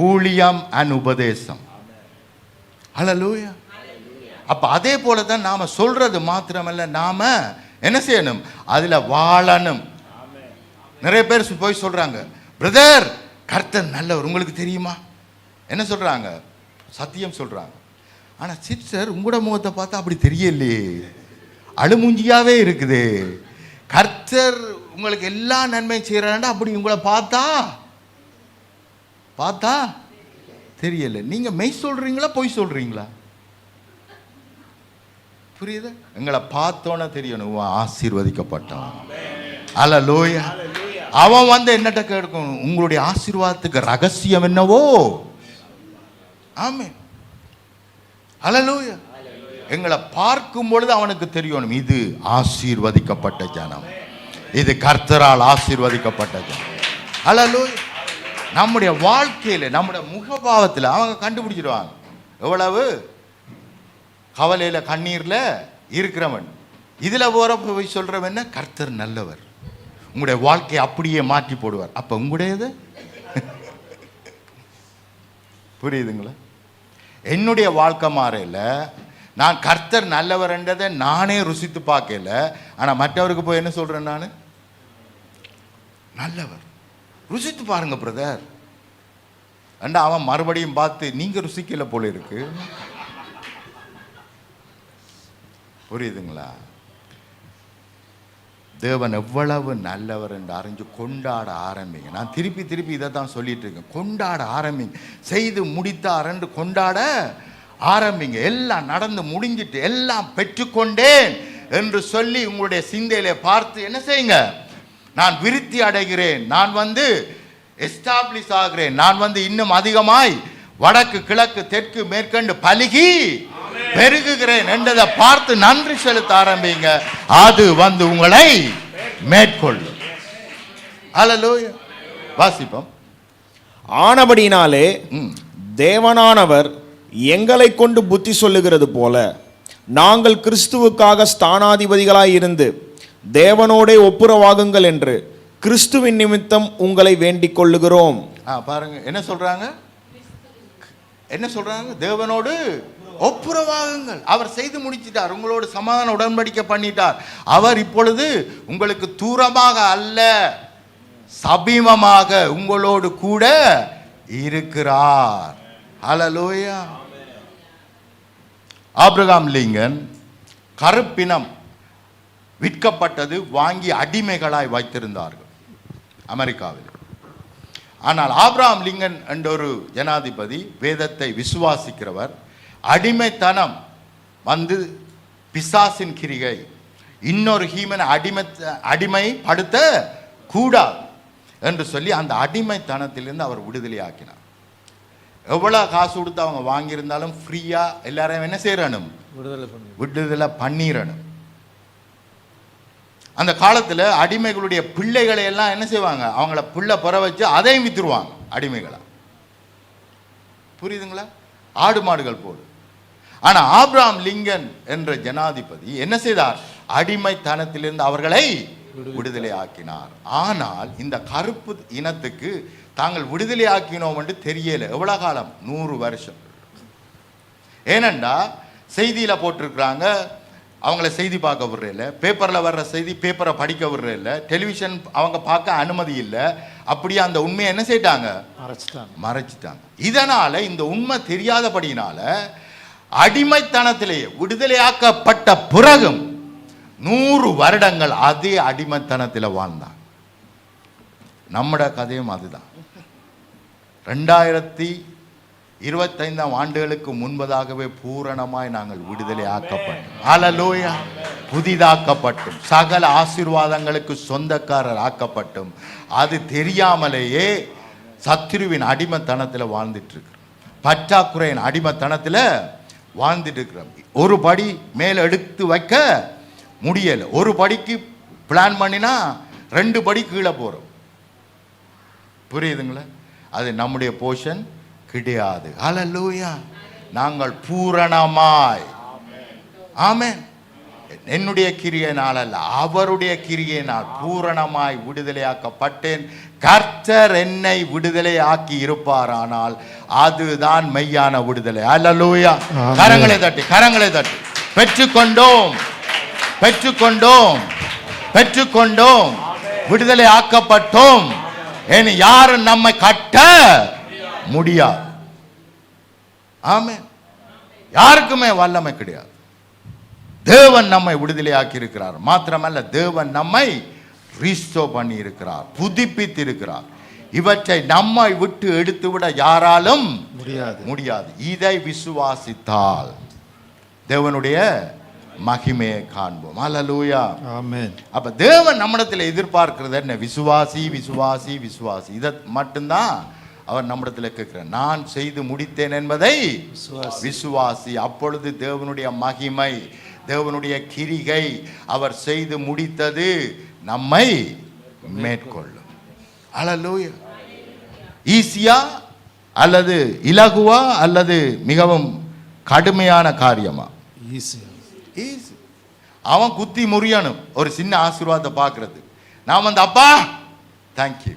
ஊழியம் அண்ட் உபதேசம். ஹல்லேலூயா. அப்ப அதே போல தான் நாம சொல்றது மாத்திரமல்ல, நாம என்ன செய்யணும்? அதுல வாழணும். நிறைய பேர் போய் சொல்றாங்க, பிரதர் கர்த்தர் நல்லவர், உங்களுக்கு தெரியுமா? என்ன சொல்றாங்க? சத்தியம் சொல்றாங்க. ஆனா சிஸ்டர் உங்களோட முகத்தை பார்த்தா அப்படி தெரியலையே, அழுமூஞ்சியாவே இருக்குது. கர்த்தர் உங்களுக்கு எல்லா நன்மையும் செய்யறாண்டா அப்படி உங்களை பார்த்தா தெரியல. நீங்க மெய் சொல்றீங்களா பொய் சொல்றீங்களா? புரியுது? எங்களை பார்த்தோன்னே தெரியணும் ஆசீர்வதிக்கப்பட்டவன். அல்லேலூயா. அவன் வந்து என்னட்ட கேட்கும், உங்களுடைய ஆசீர்வாதத்துக்கு ரகசியம் என்னவோ? ஆமென். அல்லேலூயா. எங்களை பார்க்கும் பொழுது அவனுக்கு தெரியணும், இது ஆசீர்வதிக்கப்பட்ட ஜனம், இது கர்த்தரால் ஆசீர்வதிக்கப்பட்ட ஜனம். அல்லேலூயா. நம்முடைய வாழ்க்கையில நம்முடைய முகபாவத்தில் அவங்க கண்டுபிடிச்சிடுவாங்க எவ்வளவு கவலையில கண்ணீர்ல இருக்கிறவன். இதுல போய் சொல்றவன் என்ன? கர்த்தர் நல்லவர், உங்களுடைய வாழ்க்கையை அப்படியே மாற்றி போடுவார். அப்ப உங்களுடையது புரியுதுங்களா? என்னுடைய வாழ்க்கை மாறையில நான் கர்த்தர் நல்லவர் என்றதை நானே ருசித்து பார்க்கல. ஆனா மற்றவருக்கு போய் என்ன சொல்றேன்? நான் நல்லவர். ருசித்து பாருங்க பிரதர். அண்டா அவன் மறுபடியும் பார்த்து நீங்க ருசிக்கல போல இருக்கு. புரியுதுங்களா? தேவன் எவ்வளவு நல்லவர் என்று அறிஞ்சு கொண்டாட ஆரம்பிங்க. நான் திருப்பி திருப்பி இதை தான் சொல்லிட்டு இருக்கேன். கொண்டாட ஆரம்பிங்க. செய்து முடித்தார் என்று கொண்டாட ஆரம்பிங்க. எல்லாம் நடந்து முடிஞ்சிட்டு எல்லாம் பெற்றுக்கொண்டேன் என்று சொல்லி உங்களுடைய சிந்தையில பார்த்து என்ன செய்யுங்க? நான் விருத்தி அடைகிறேன், நான் வந்து எஸ்டாப்ளிஷ் ஆகிறேன், நான் வந்து இன்னும் அதிகமாய் வடக்கு கிழக்கு தெற்கு மேற்கண்டு பலுகி பெருகுகிறேன் என்றதை பார்த்து நன்றி செலுத்த ஆரம்பிங்க. அது வந்து உங்களை மேற்கொள்ளும். அல்லேலூயா. வாசிப்போம். ஆனபடினாலே தேவனானவர் எங்களை கொண்டு புத்தி சொல்லுகிறது போல நாங்கள் கிறிஸ்துவுக்காக ஸ்தானாதிபதிகளாய் இருந்து தேவனோடே ஒப்புரவாகுங்கள் என்று கிறிஸ்துவின் நிமித்தம் உங்களை வேண்டிக் கொள்ளுகிறோம். பாருங்க என்ன சொல்றாங்க? என்ன சொல்றாங்க? தேவனோடு ஒப்புரவாகுங்கள். அவர் செய்து முடிச்சிட்டார், உங்களோடு சமாதான உடன்படிக்கை பண்ணிட்டார். அவர் இப்பொழுது உங்களுக்கு தூரமாக அல்ல, சமீபமாக உங்களோடு கூட இருக்கிறார். ஹல்லேலூயா. ஆபிரகாம் லிங்கன் கருப்பினம் விற்கப்பட்டது வாங்கி அடிமைகளாய் வைத்திருந்தார்கள் அமெரிக்காவில். ஆனால் ஆபிரகாம் லிங்கன் என்ற ஒரு ஜனாதிபதி வேதத்தை விசுவாசிக்கிறவர், அடிமைத்தனம் வந்து பிசாசின் கிரிகை, இன்னொரு ஹீமனை அடிமைப்படுத்த கூடாது என்று சொல்லி அந்த அடிமைத்தனத்திலிருந்து அவர் விடுதலை ஆக்கினார். எவ்வளோ காசு கொடுத்து அவங்க வாங்கியிருந்தாலும் ஃப்ரீயா எல்லாரையும் என்ன செய்யணும்? விடுதலை பண்ணிடணும். அந்த காலத்தில் அடிமைகளுடைய பிள்ளைகளை எல்லாம் என்ன செய்வாங்க? அவங்கள பிள்ளை பெற வச்சு அதையும் வித்துருவாங்க அடிமைகளை. புரியுதுங்களா? ஆடு மாடுகள் போடு. ஆனா ஆபிரகாம் லிங்கன் என்ற ஜனாதிபதி என்ன செய்தார்? அடிமைத்தனத்திலிருந்து அவர்களை விடுதலை ஆக்கினார். ஆனால் இந்த கருப்பு இனத்துக்கு தாங்கள் விடுதலை ஆக்கினோம் என்று தெரியல. எவ்வளவு காலம்? 100 வருஷம். ஏனண்டா செய்தியில போட்டிருக்கிறாங்க, அவங்கள செய்தி பார்க்க விடுறதில்ல, பேப்பரில் வர்ற செய்தி பேப்பரை படிக்க விடுறதில்ல, டெலிவிஷன் அவங்க பார்க்க அனுமதி இல்லை. அப்படியே அந்த உண்மையை என்ன செய்யிட்டாங்க? மறைச்சிட்டாங்க. இதனால இந்த உண்மை தெரியாதபடியினால அடிமைத்தனத்திலேயே விடுதலையாக்கப்பட்ட பிறகும் 100 வருடங்கள் அதே அடிமைத்தனத்தில் வாழ்ந்தான். நம்மட கதையும் அதுதான். 2025 ஆண்டுகளுக்கு முன்பதாகவே பூரணமாய் நாங்கள் விடுதலை ஆக்கப்பட்டோம். ஹல்லேலூயா. புதிதாக்கப்பட்டும் சகல ஆசீர்வாதங்களுக்கு சொந்தக்காரர் ஆக்கப்பட்டும் அது தெரியாமலேயே சத்துருவின் அடிமைத்தனத்தில் வாழ்ந்துட்டு இருக்கிறோம். பற்றாக்குறையின் அடிமைத்தனத்தில் வாழ்ந்துட்டு இருக்கிறோம். ஒரு படி மேல் எடுத்து வைக்க முடியலை. ஒரு படிக்கு பிளான் பண்ணினா 2 படி கீழே போகிறோம். புரியுதுங்களா? அது நம்முடைய போர்ஷன் கிடையாது. ஹல்லேலூயா. நாங்கள் பூரணமாய், ஆமென், என்னுடைய கிரியையினால் அல்ல அவருடைய கிரியையினால் பூரணமாய் விடுதலையாக்கப்பட்டேன். கர்த்தர் என்னை விடுதலை ஆக்கி இருப்பாரானால் அதுதான் மெய்யான விடுதலை. ஹல்லேலூயா. கரங்களை தட்டி பெற்றுக்கொண்டோம், பெற்றுக்கொண்டோம், பெற்றுக்கொண்டோம், விடுதலை ஆக்கப்பட்டோம். இனி யாரும் நம்மை கட்ட முடியாது. ஆமென். யாருக்குமே வல்லமை கிடையாது. தேவன் நம்மை விடுதலையாக்கி இருக்கிறார். மாத்திரமல்ல, தேவன் நம்மை ரீஸ்டோர் பண்ணி இருக்கிறார், புதுப்பித்து இருக்கிறார். இவற்றை நம்மை விட்டு எடுத்துவிட யாராலும் முடியாது. இதை விசுவாசித்தால் தேவனுடைய மகிமையை காண்போம். ஹல்லேலூயா. ஆமென். அப்ப தேவன் நம்மிடத்தில் எதிர்பார்க்கிறது என்ன? விசுவாசி, விசுவாசி, விசுவாசி. இதை மட்டும்தான் அவர் நம்மிடத்தில் கேட்கிறார். நான் செய்து முடித்தேன் என்பதை விசுவாசி. அப்பொழுது தேவனுடைய மகிமை, தேவனுடைய கிரிகை, அவர் செய்து முடித்தது நம்மை மேற்கொள்ளும். ஹல்லேலூயா. ஈஸியா அல்லது இலகுவா அல்லது மிகவும் கடுமையான காரியமா? ஈஸி. அவன் குத்தி முறியணும் ஒரு சின்ன ஆசீர்வாதத்தை பார்க்கறது. நான் வந்து அப்பா தேங்க்யூ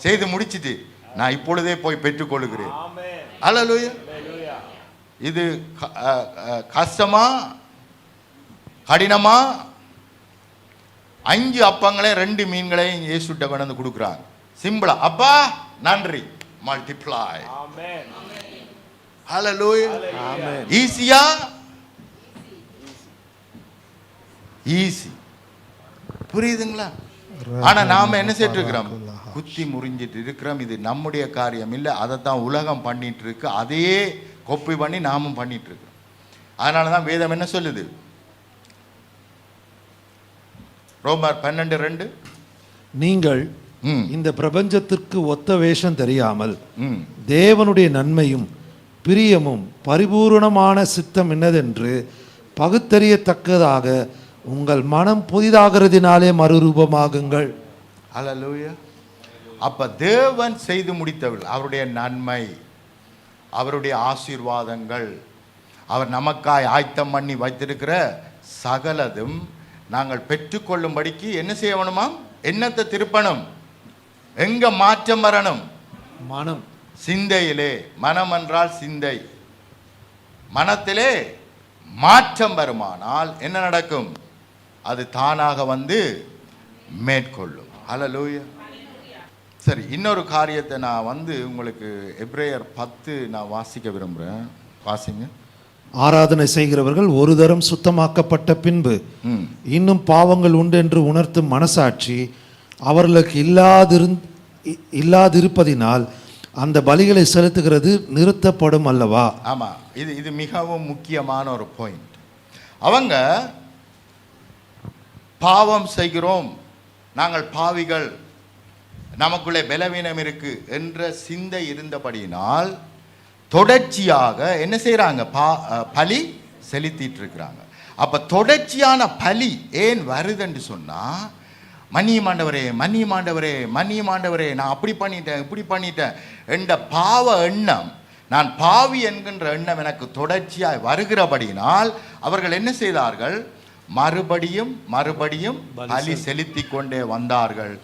செய்து முடிச்சிட்டு நான் இப்பொழுதே போய் பெற்றுக்கொள்கிறேன். ஹல்லேலூயா. இது கஷ்டமா கடினமா? 5 அப்பங்களை 2 மீன்களையும் இயேசுட்ட கொண்டு வந்து கொடுக்குறாங்க. சிம்பிளா, அப்பா நன்றி, மல்டிப்ளை. ஹல்லேலூயா. ஈஸியா? ஈஸி. புரியுதுங்களா? ஆனா நாம என்ன செய்யிட்டு இருக்கிறோம்? குத்தி முறிஞ்சிட்டு இருக்கிறோம். இது நம்முடைய காரியம் இல்லை, அதைத்தான் உலகம் பண்ணிட்டு இருக்கு. அதையே கொப்பி பண்ணி நாமும் பண்ணிட்டு இருக்கிறோம். அதனாலதான் வேதம் என்ன சொல்லுது? ரோமர் 12:2, நீங்கள் இந்த பிரபஞ்சத்திற்கு ஒத்த வேஷம் தெரியாமல் தேவனுடைய நன்மையும் பிரியமும் பரிபூரணமான சித்தம் என்னதென்று பகுத்தறியத்தக்கதாக உங்கள் மனம் புதிதாகிறதினாலே மறுரூபமாகுங்கள். ஹல்லேலூயா. அப்ப தேவன் செய்து முடித்தவர்கள், அவருடைய நன்மை, அவருடைய ஆசீர்வாதங்கள், அவர் நமக்காய் ஆயத்தம் பண்ணி வைத்திருக்கிற சகலதும் நாங்கள் பெற்றுக்கொள்ளும்படிக்கு என்ன செய்யணுமா? என்னத்தை திருப்பணும்? எங்க மாற்றம் வரணும்? மனம். சிந்தையிலே. மனம் என்றால் சிந்தை. மனத்திலே மாற்றம் வருமானால் என்ன நடக்கும்? அது தானாக வந்து மேற்கொள்ளும். ஹல்லேலூயா. சரி, இன்னொரு காரியத்தை நான் வந்து உங்களுக்கு எபிரேயர் 10 நான் வாசிக்க விரும்புகிறேன். வாசிங்க. ஆராதனை செய்கிறவர்கள் ஒரு தரம் சுத்தமாக்கப்பட்ட பின்பு இன்னும் பாவங்கள் உண்டு என்று உணர்த்தும் மனசாட்சி அவர்களுக்கு இல்லாதிருப்பதினால் அந்த பலிகளை செலுத்துகிறது நிறுத்தப்படும் அல்லவா? ஆமா, இது மிகவும் முக்கியமான ஒரு பாயிண்ட். அவங்க பாவம் செய்கிறோம், நாங்கள் பாவிகள், நமக்குள்ளே பலவீனம் இருக்கு என்ற சிந்தை இருந்தபடியினால் தொடர்ச்சியாக என்ன செய்யறாங்க? பலி செலுத்திட்டு இருக்கிறாங்க. அப்ப தொடர்ச்சியான பலி ஏன் வருதுன்னு சொன்னா, மன்னியமாண்டவரே, மன்னியமாண்டவரே, மன்னியமாண்டவரே, நான் அப்படி பண்ணிட்டேன் இப்படி பண்ணிட்டேன் என்ற பாவ எண்ணம், நான் பாவி என்கின்ற எண்ணம் எனக்கு தொடர்ச்சியாய் வருகிறபடியினால் அவர்கள் என்ன செய்தார்கள்? மறுபடியும் மறுபடியும் பலி செலுத்தி கொண்டே வந்தார்கள்.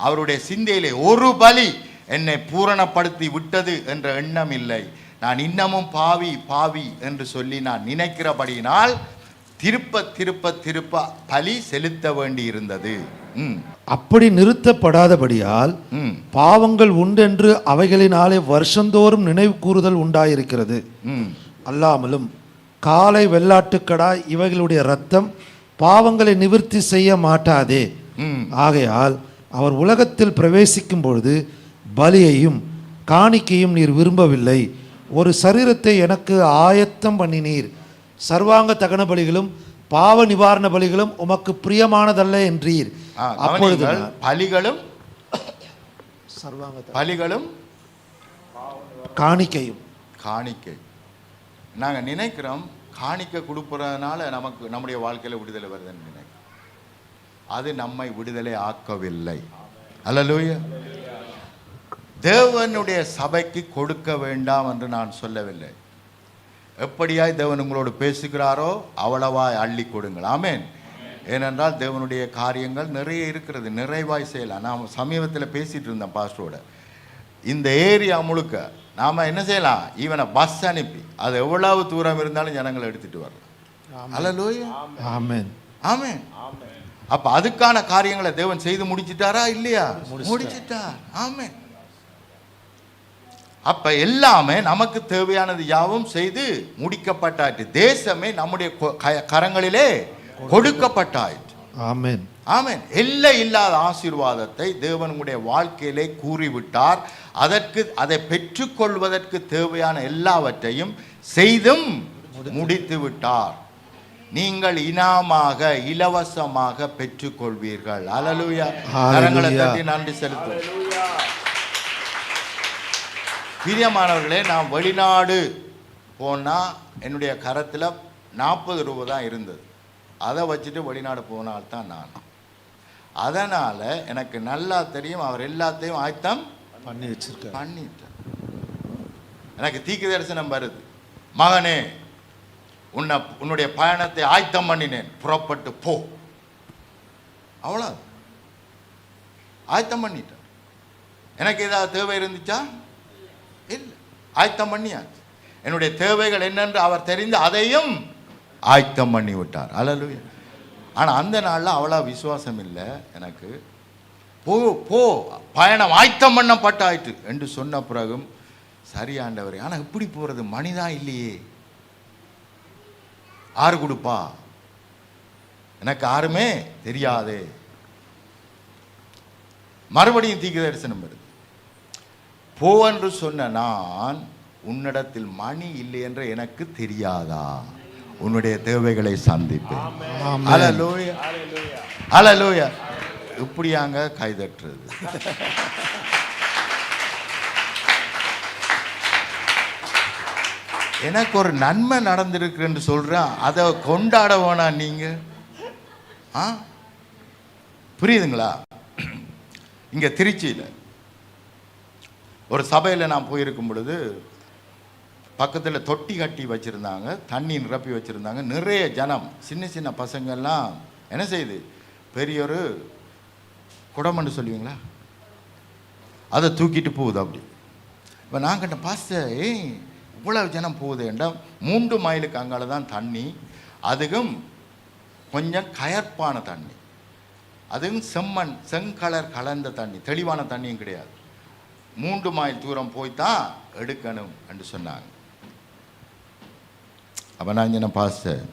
அவருடைய சிந்தையிலே ஒரு பலி என்னை பூரணப்படுத்தி விட்டது என்ற எண்ணம் இல்லை. நான் இன்னமும் பாவி பாவி என்று சொல்லி நான் நினைக்கிறபடியினால் திருப்ப திருப்ப திருப்ப பலி செலுத்த வேண்டி இருந்தது. அப்படி நிறுத்தப்படாதபடியால் பாவங்கள் உண்டென்று அவைகளினாலே வருஷந்தோறும் நினைவு கூறுதல் உண்டாயிருக்கிறது. அல்லாமலும் காளை வெள்ளாட்டுக்கடா இவைகளுடைய இரத்தம் பாவங்களை நிவர்த்தி செய்ய மாட்டாதே. ஆகையால் அவர் உலகத்தில் பிரவேசிக்கும் பொழுது பலியையும் காணிக்கையும் நீர் விரும்பவில்லை. ஒரு சரீரத்தை எனக்கு ஆயத்தம் பண்ணினீர். சர்வாங்க தகன பலிகளும் பாவ நிவாரண பலிகளும் உமக்கு பிரியமானதல்ல என்றீர். அப்பொழுது பலிகளும் காணிக்கையும் காணிக்கை நாங்கள் நினைக்கிறோம் காணிக்கை கொடுப்பறதுனால நமக்கு நம்முடைய வாழ்க்கையில் விடுதலை வருதுன்னு நினைக்கிறோம். அது நம்மை விடுதலை ஆக்கவில்லை. அல்லேலூயா. தேவனுடைய சபைக்கு கொடுக்க வேண்டாம் என்று நான் சொல்லவில்லை. எப்படியாய் தேவன் உங்களோடு பேசுகிறாரோ அவ்வளவாய் அள்ளி கொடுங்கள். ஆமேன். ஏனென்றால் தேவனுடைய காரியங்கள் நிறைய இருக்கிறது, நிறைவாய் செய்யலாம். நாம் சமீபத்தில் பேசிகிட்டு இருந்தோம் பாஸ்டரோட. இந்த ஏரியா முழுக்க நாம் என்ன செய்யலாம், ஈவனை பஸ் அனுப்பி அது எவ்வளவு தூரம் இருந்தாலும் ஜனங்களை எடுத்துகிட்டு வரலாம். அல்லேலூயா. ஆமென். ஆமென். அப்போ அதுக்கான காரியங்களை தேவன் செய்து முடிச்சிட்டாரா இல்லையா? முடிச்சிட்டார். ஆமென். அப்ப எல்லாமே நமக்கு தேவையானது யாவும் செய்து முடிக்கப்பட்டாயிற்று. தேசமே நம்முடைய கரங்களிலே கொடுக்கப்பட்டாயிற்று. ஆமென். ஆமென். எல்லை இல்லாத ஆசீர்வாதத்தை தேவன் உங்களுடைய வாழ்க்கையிலே கூறிவிட்டார். அதற்கு அதை பெற்றுக்கொள்வதற்கு தேவையான எல்லாவற்றையும் செய்தும் முடித்து விட்டார். நீங்கள் இனாமாக இலவசமாக பெற்றுக்கொள்வீர்கள். அல்லேலூயா. கரங்களை தட்டி நன்றி செலுத்துவோம். பிரியமானவர்களே, நான் வெளிநாடு போனால் என்னுடைய கரத்தில் 40 ரூபா தான் இருந்தது. அதை வச்சுட்டு வெளிநாடு போனால்தான் நான். அதனால் எனக்கு நல்லா தெரியும் அவர் எல்லாத்தையும் ஆயத்தம் பண்ணி வச்சிருக்க பண்ணிட்டேன். எனக்கு தீர்க்க தரிசனம் வருது, மகனே உன்னுடைய பயணத்தை ஆயத்தம் பண்ணினேன், புறப்பட்டு போ. அவ்வளோ ஆயத்தம் பண்ணிட்டேன். எனக்கு ஏதாவது தேவை இருந்துச்சா? இல்லை, ஆயத்தம் பண்ணியாச்சு. என்னுடைய தேவைகள் என்னென்று அவர் தெரிந்து அதையும் ஆயத்தம் பண்ணி விட்டார். அல்லேலூயா. ஆனால் அந்த நாளில் அவ்வளோ விசுவாசம் இல்லை எனக்கு. போ போ, பயணம் ஆயத்தம் பண்ணப்பட்டாயிற்று என்று சொன்ன பிறகும் சரியாண்டவர். ஆனால் இப்படி போகிறது மனிதான் இல்லையே, ஆறு கொடுப்பா, எனக்கு யாருமே தெரியாதே. மறுபடியும் தீர்க்க தரிசனம் வருது. போ என்று சொன்ன நான், உன்னிடத்தில் மணி இல்லை என்று எனக்கு தெரியாதா? உன்னுடைய தேவைகளை சந்திப்பேன். அல்லேலூயா. அல்லேலூயா. இப்படியாங்க கைதட்டுறது. எனக்கு ஒரு நன்மை நடந்திருக்குன்னு சொல்றேன், அதை கொண்டாட வேணாம் நீங்க? புரியுதுங்களா? இங்க திருச்சியில் ஒரு சபையில் நான் போயிருக்கும் பொழுது பக்கத்தில் தொட்டி கட்டி வச்சுருந்தாங்க, தண்ணி நிரப்பி வச்சுருந்தாங்க. நிறைய ஜனம், சின்ன சின்ன பசங்கள்லாம் என்ன செய்யுது, பெரிய ஒரு குடம்னு சொல்லுவீங்களா, அதை தூக்கிட்டு போகுது. அப்படி இப்போ நான் கேட்டேன், பாஸ்டர் இவ்வளவு ஜனம் போகுதுண்டா? 3 மைலுக்கு அங்கால தான் தண்ணி, அதுவும் கொஞ்சம் கயற்பான தண்ணி, அதுவும் செம்மண் செங்கலர் கலந்த தண்ணி, தெளிவான தண்ணியும் கிடையாது. 3 மைல் தூரம் போய்தான் எடுக்கணும் என்று சொன்னாங்க. அப்போ நான் சொன்ன, பாஸ்டர்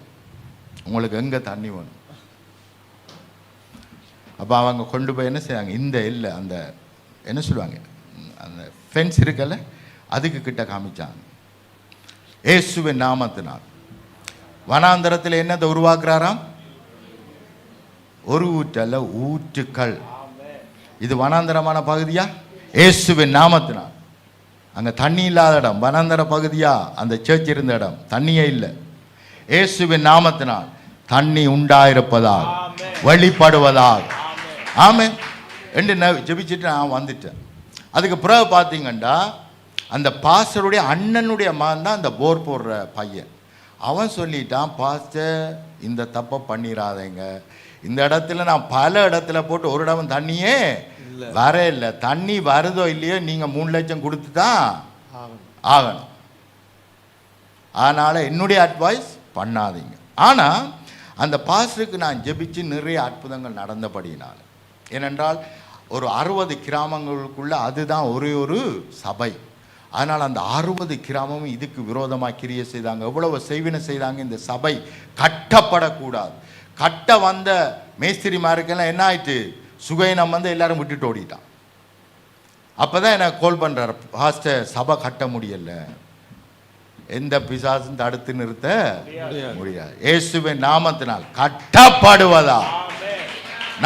உங்களுக்கு எங்கே தண்ணி வேணும்? அப்போ அவங்க கொண்டு போய் என்ன செய்வாங்க, இந்த இல்லை அந்த என்ன சொல்லுவாங்க, அந்த ஃபென்ஸ் இருக்கல, அதுக்கு கிட்ட காமிச்சாங்க. இயேசுவின் நாமத்தினால் வனாந்தரத்தில் என்னத்தை உருவாக்குறாராம்? ஒரு ஊற்றல்ல, ஊற்றுக்கள். இது வனாந்தரமான பகுதியா? இயேசுவின் நாமத்தினால். அங்கே தண்ணி இல்லாத இடம், வனாந்தர பகுதியா அந்த சர்ச் இருந்த இடம், தண்ணியே இல்லை. இயேசுவின் நாமத்தினால் தண்ணி உண்டாயிருப்பதாக, வெளிப்படுவதாக. ஆமென் என்று ஜெபிச்சுட்டு நான் வந்துட்டேன். அதுக்கு பிறகு பார்த்தீங்கன்னா அந்த பாஸ்டருடைய அண்ணனுடைய மகன் தான் அந்த போர் போடுற பையன். அவன் சொல்லிட்டான், பாஸ்டர் இந்த தப்பை பண்ணிடாதேங்க, இந்த இடத்துல நான் பல இடத்துல போட்டு ஒரு இடம் தண்ணியே வர இல்லை. தண்ணி வருதோ இல்லையோ நீங்க 3 லட்சம் கொடுத்து தான் ஆகணும். அதனால என்னுடைய அட்வைஸ் பண்ணாதீங்க. ஆனா அந்த பாஸ்டருக்கு நான் ஜெபிச்சு நிறைய அற்புதங்கள் நடந்தபடியினால, ஏனென்றால் ஒரு 60 கிராமங்களுக்குள்ள அதுதான் ஒரே ஒரு சபை. அதனால் அந்த 60 கிராமமும் இதுக்கு விரோதமாக கிரியை செய்தாங்க. எவ்வளவு செய்வினை செய்தாங்க. இந்த சபை கட்டப்படக்கூடாது. கட்ட வந்த மேஸ்திரிமாருக்கெல்லாம் என்ன ஆயிட்டு, சுகைனம் வந்து எல்லாரும் விட்டுட்டு ஓடிட்டான். அப்போதான் எனக்கு கால் பண்ணுறாரு, பாஸ்டர் சபை கட்ட முடியல, எந்த பிசாசும் தடுத்து நிறுத்த முடியாது, இயேசுவின் நாமத்தினால் கட்டப்படுவதா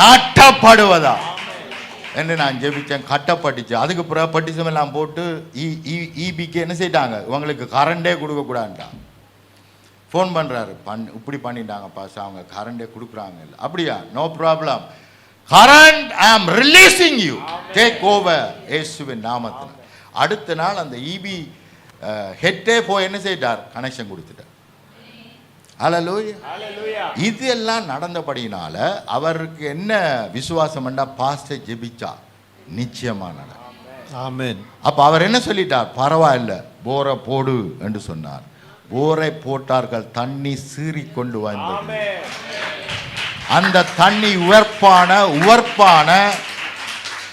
நாட்டப்படுவதா என்று நான் ஜெபிச்சேன். கட்டப்பட்டுச்சு. அதுக்கு பிறகு பட்டிசம் எல்லாம் போட்டு இபிக்கு என்ன செய்யிட்டாங்க, இவங்களுக்கு கரண்டே கொடுக்கக்கூடாதுட்டாங்க. ஃபோன் பண்ணுறாரு, இப்படி பண்ணிட்டாங்க பாஸ், அவங்க கரண்டே கொடுக்குறாங்க. இல்லை அப்படியா, நோ ப்ராப்ளம், கரண்ட் ஐ ஆம் ரிலீசிங் யூ, டேக் ஓவர் இயேசுவின் நாமத்தில். அடுத்த நாள் அந்த இபி ஹெட்டே போய் என்ன செய்தார், கனெக்ஷன் கொடுத்துட்டார். ஹல்லேலூயா. இது எல்லாம் நடந்தபடினால அவருக்கு என்ன விசுவாசம் என்றா, பாஸ்டர் ஜெபிச்சா நிச்சயமா நடக்கும். ஆமென். அப்ப அவர் என்ன சொல்லிட்டார், பரவாயில்ல போரை போடு என்று சொன்னார். போரை போட்டார்கள், தண்ணி சீறி கொண்டு வந்தது. அந்த தண்ணி உவர்ப்பான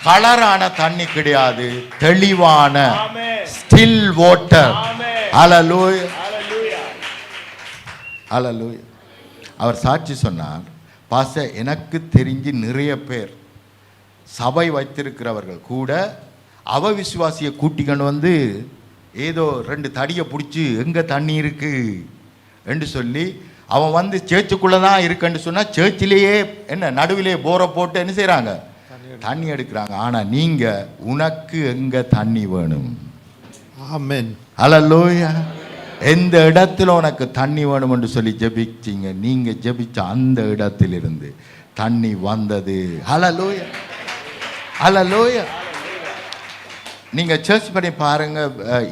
கலரான தண்ணி கிடையாது, தெளிவான ஸ்டில் வாட்டர். ஹல்லேலூயா. ஹல்லேலூயா. அவர் சாட்சி சொன்னார், பாஸ்டர் எனக்கு தெரிஞ்சு நிறைய பேர் சபை வைத்திருக்கிறவர்கள் கூட அவ விசுவாசியை கூட்டிக்கொண்டு வந்து ஏதோ 2 தடியை பிடிச்சி எங்கே தண்ணி இருக்கு என்று சொல்லி அவன் வந்து சேர்ச்சுக்குள்ளே தான் இருக்குன்னு சொன்னால் சேர்ச்சிலேயே என்ன நடுவிலே போரை போட்டு என்ன செய்கிறாங்க, தண்ணி எடுக்கிறாங்க. ஆனால் நீங்கள் உனக்கு எங்கே தண்ணி வேணும். ஆமென். ஹல்லேலூயா. எந்த இடத்துல உனக்கு தண்ணி வேணும் என்று சொல்லி ஜெபிச்சிங்க, நீங்க ஜெபிச்ச அந்த இடத்திலிருந்து தண்ணி வந்தது. ஹல்லேலூயா. ஹல்லேலூயா. நீங்க சர்ச் பண்ணி பாருங்க,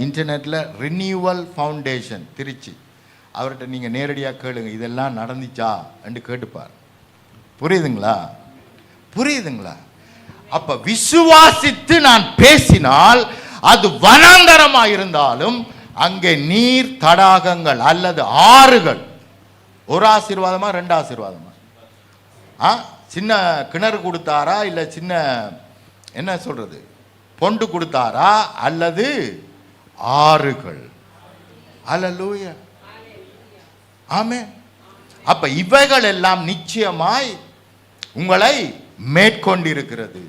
இன்டர்நெட்ல ரினியூவல் ஃபவுண்டேஷன் திருச்சி, அவர்கிட்ட நீங்க நேரடியாக கேளுங்க, இதெல்லாம் நடந்துச்சா என்று கேட்டுப்பார். புரியுதுங்களா? புரியுதுங்களா? அப்ப விசுவாசித்து நான் பேசினால் அது வனாந்தரமா இருந்தாலும் அங்கே நீர் தடாகங்கள் அல்லது ஆறுகள். ஒரு ஆசீர்வாதமா 2 ஆசீர்வாதமா? சின்ன கிணறு கொடுத்தாரா, இல்ல சின்ன என்ன சொல்றது பொண்டு கொடுத்தாரா, அல்லது ஆறுகள்? ஹல்லேலூயா. ஆமென். அப்ப இவைகள் எல்லாம் நிச்சயமாய் உங்களை மேற்கொண்டிருக்கிறது.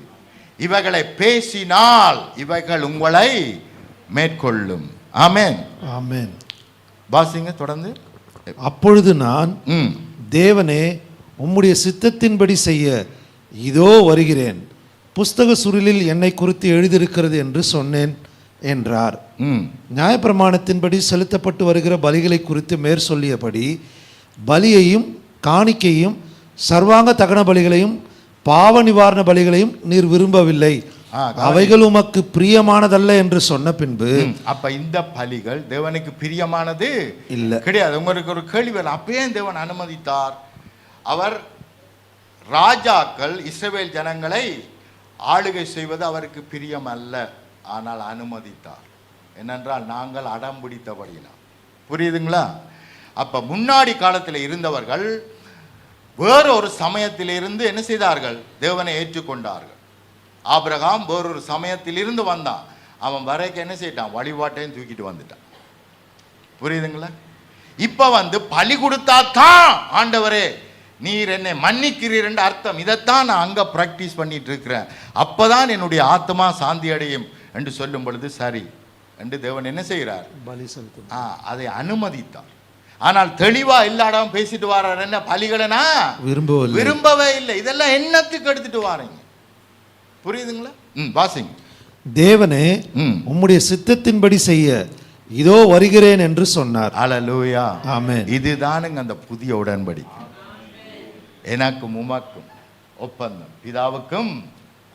இவைகளை பேசினால் இவைகள் உங்களை மேற்கொள்ளும். ஆமென். ஆமென். வாசிங்க தொடர்ந்து. அப்பொழுது நான், தேவனே உம்முடைய சித்தத்தின்படி செய்ய இதோ வருகிறேன், புஸ்தக சுருளில் என்னை குறித்து எழுதியிருக்கிறது என்று சொன்னேன் என்றார். நியாயப்பிரமாணத்தின்படி செலுத்தப்பட்டு வருகிற பலிகளை குறித்து மேற் சொல்லியபடி பலியையும் காணிக்கையும் சர்வாங்க தகன பலிகளையும் பாவ நிவாரண பலிகளையும் நீர் விரும்பவில்லை, அவைகள் உமக்கு பிரியமானதல்ல என்று சொன்ன பின்பு. அப்ப இந்த பலிகள் தேவனுக்கு பிரியமானது இல்ல கிடையாது. உங்களுக்கு ஒரு கேள்வி வரும், அப்பயே தேவன் அனுமதித்தார்? அவர் ராஜாக்கள் இஸ்ரவேல் ஜனங்களை ஆளுகை செய்வது அவருக்கு பிரியம் அல்ல, ஆனால் அனுமதித்தார். என்னென்றால் நாங்கள் அடம் பிடித்தபடினா. புரியுதுங்களா? அப்ப முன்னாடி காலத்தில் இருந்தவர்கள் வேற ஒரு சமயத்திலிருந்து என்ன செய்தார்கள், தேவனை ஏற்றுக்கொண்டார்கள். ஆபிரகாம் வேறொரு சமயத்தில் இருந்து வந்தான், அவன் வரைக்கும் என்ன செய்யிட்டான், வழிபாட்டையும் தூக்கிட்டு வந்துட்டான். புரியுதுங்களா? இப்ப வந்து பலி கொடுத்தா தான் ஆண்டவரே நீர் என்னை மன்னிக்கிறீர் என்று அர்த்தம். இதைத்தான் நான் அங்க பிராக்டிஸ் பண்ணிட்டு இருக்கிறேன், அப்பதான் என்னுடைய ஆத்மா சாந்தி அடையும் என்று சொல்லும் பொழுது சரி என்று தேவன் என்ன செய்கிறார், பலி செலுத்தும். அதை அனுமதித்தார். ஆனால் தெளிவா இல்லாடாம பேசிட்டு வர்றாரு, என்ன பலிகளனா விரும்பவே இல்லை, இதெல்லாம் என்னத்துக்கு எடுத்துட்டு வாரீங்க? புரியுதுங்களா? வாசிங்க. தேவனே உம்முடைய சித்தத்தின்படி செய்ய இதோ வருகிறேன் என்று சொன்னார். ஹல்லேலூயா. ஆமென். இதுதானுங்க அந்த புதிய உடன்படிக்கை. எனக்கும் உமக்கும் ஒப்பந்தம், பிதாவுக்கும்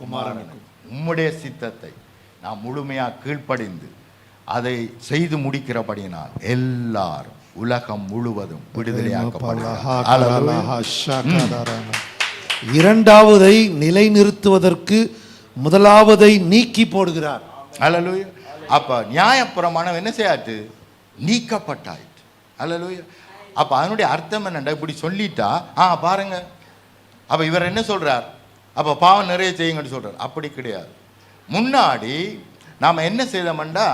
குமாரனுக்கும். உம்முடைய சித்தத்தை நான் முழுமையா கீழ்ப்படிந்து அதை செய்து முடிக்கிறபடியினால் எல்லாரும் உலகம் முழுவதும் விடுதலையாக்கப்படுவார்கள். இரண்டாவதை நிலைநிறுத்துவதற்கு முதலாவதை நீக்கி போடுகிறார். அல்லேலூயா. அப்ப நியாயப்பிரமாணம் என்ன செய்யாச்சு? நீக்கப்பட்டாயிற்று. அல்லேலூயா. அப்ப அதனுடைய அர்த்தம் என்னண்டா, இப்படி சொல்லிட்டா பாருங்க, அப்ப இவர் என்ன சொல்றார்? அப்ப பாவம் நிறைய செய்யுங்கன்னு சொல்றார். அப்படி கிடையாது. முன்னாடி நாம என்ன செய்தோம்டா,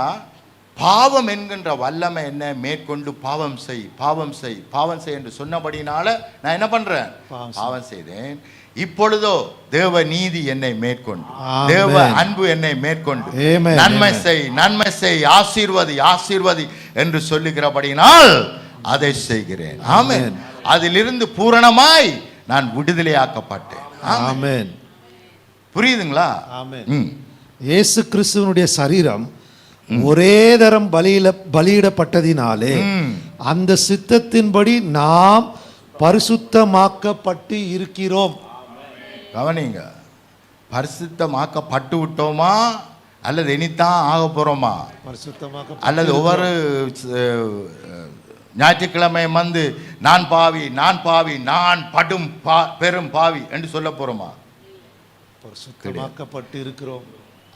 பாவம் என்கின்ற வல்லமை என்ன மேற்கொண்டு பாவம் செய் பாவம் செய் பாவம் செய் என்று சொன்னபடினால நான் என்ன பண்றேன்? பாவம் செய்தேன். இப்பொழுதோ தேவ நீதி என்னை மேற்கொண்டு, தேவ அன்பு என்னை மேற்கொண்டு, நன்மை செய் நன்மை செய், ஆசீர்வதி ஆசீர்வதி என்று சொல்லுகிறபடினால் அதை செய்கிறேன். ஆமென். அதிலிருந்து பூரணமாய் நான் விடுதலையாக்கப்பட்டேன். ஆமென். புரியுதுங்களா? ஆமென். இயேசு கிறிஸ்துவனுடைய சரீரம் ஒரே தரம் பலியிடப்பட்டதினாலே அந்த சித்தத்தின்படி நாம் பரிசுத்தமாக்கப்பட்டு இருக்கிறோம். கவனிங்க, பரிசுத்தமாக்கப்பட்டு விட்டோமா அல்லது இனித்தான் ஆக போறோமா? அல்லது ஒவ்வொரு ஞாயிற்றுக்கிழமை வந்து நான் பாவி நான் பாவி நான் படும் பெரும் பாவி என்று சொல்ல போறோமா? பரிசுத்தமாக்கப்பட்டு இருக்கிறோம்.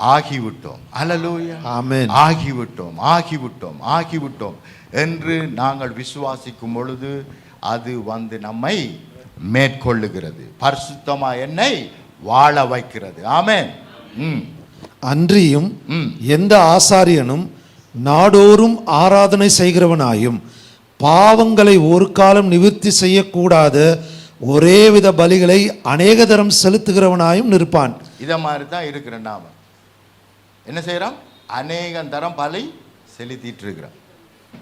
ஆகிவிட்டோம். அல்லேலூயா. ஆமென். ஆகிவிட்டோம் ஆகிவிட்டோம் ஆகிவிட்டோம் என்று நாங்கள் விசுவாசிக்கும் பொழுது அது வந்து நம்மை மேற்கொள்ளுகிறது, பரிசுத்தமா என்னை வாழ வைக்கிறது. ஆமென். அன்றியும் எந்த ஆசாரியனும் நாடோறும் ஆராதனை செய்கிறவனாயும் பாவங்களை ஒரு காலம் நிவர்த்தி செய்யக்கூடாத ஒரே வித பலிகளை அநேக தரம் செலுத்துகிறவனாயும் நிற்பான். இத மாதிரி தான் இருக்கிற நாம என்ன செய்யறோம்? அநேக தரம் பலி செலுத்திட்டு இருக்கிறோம்.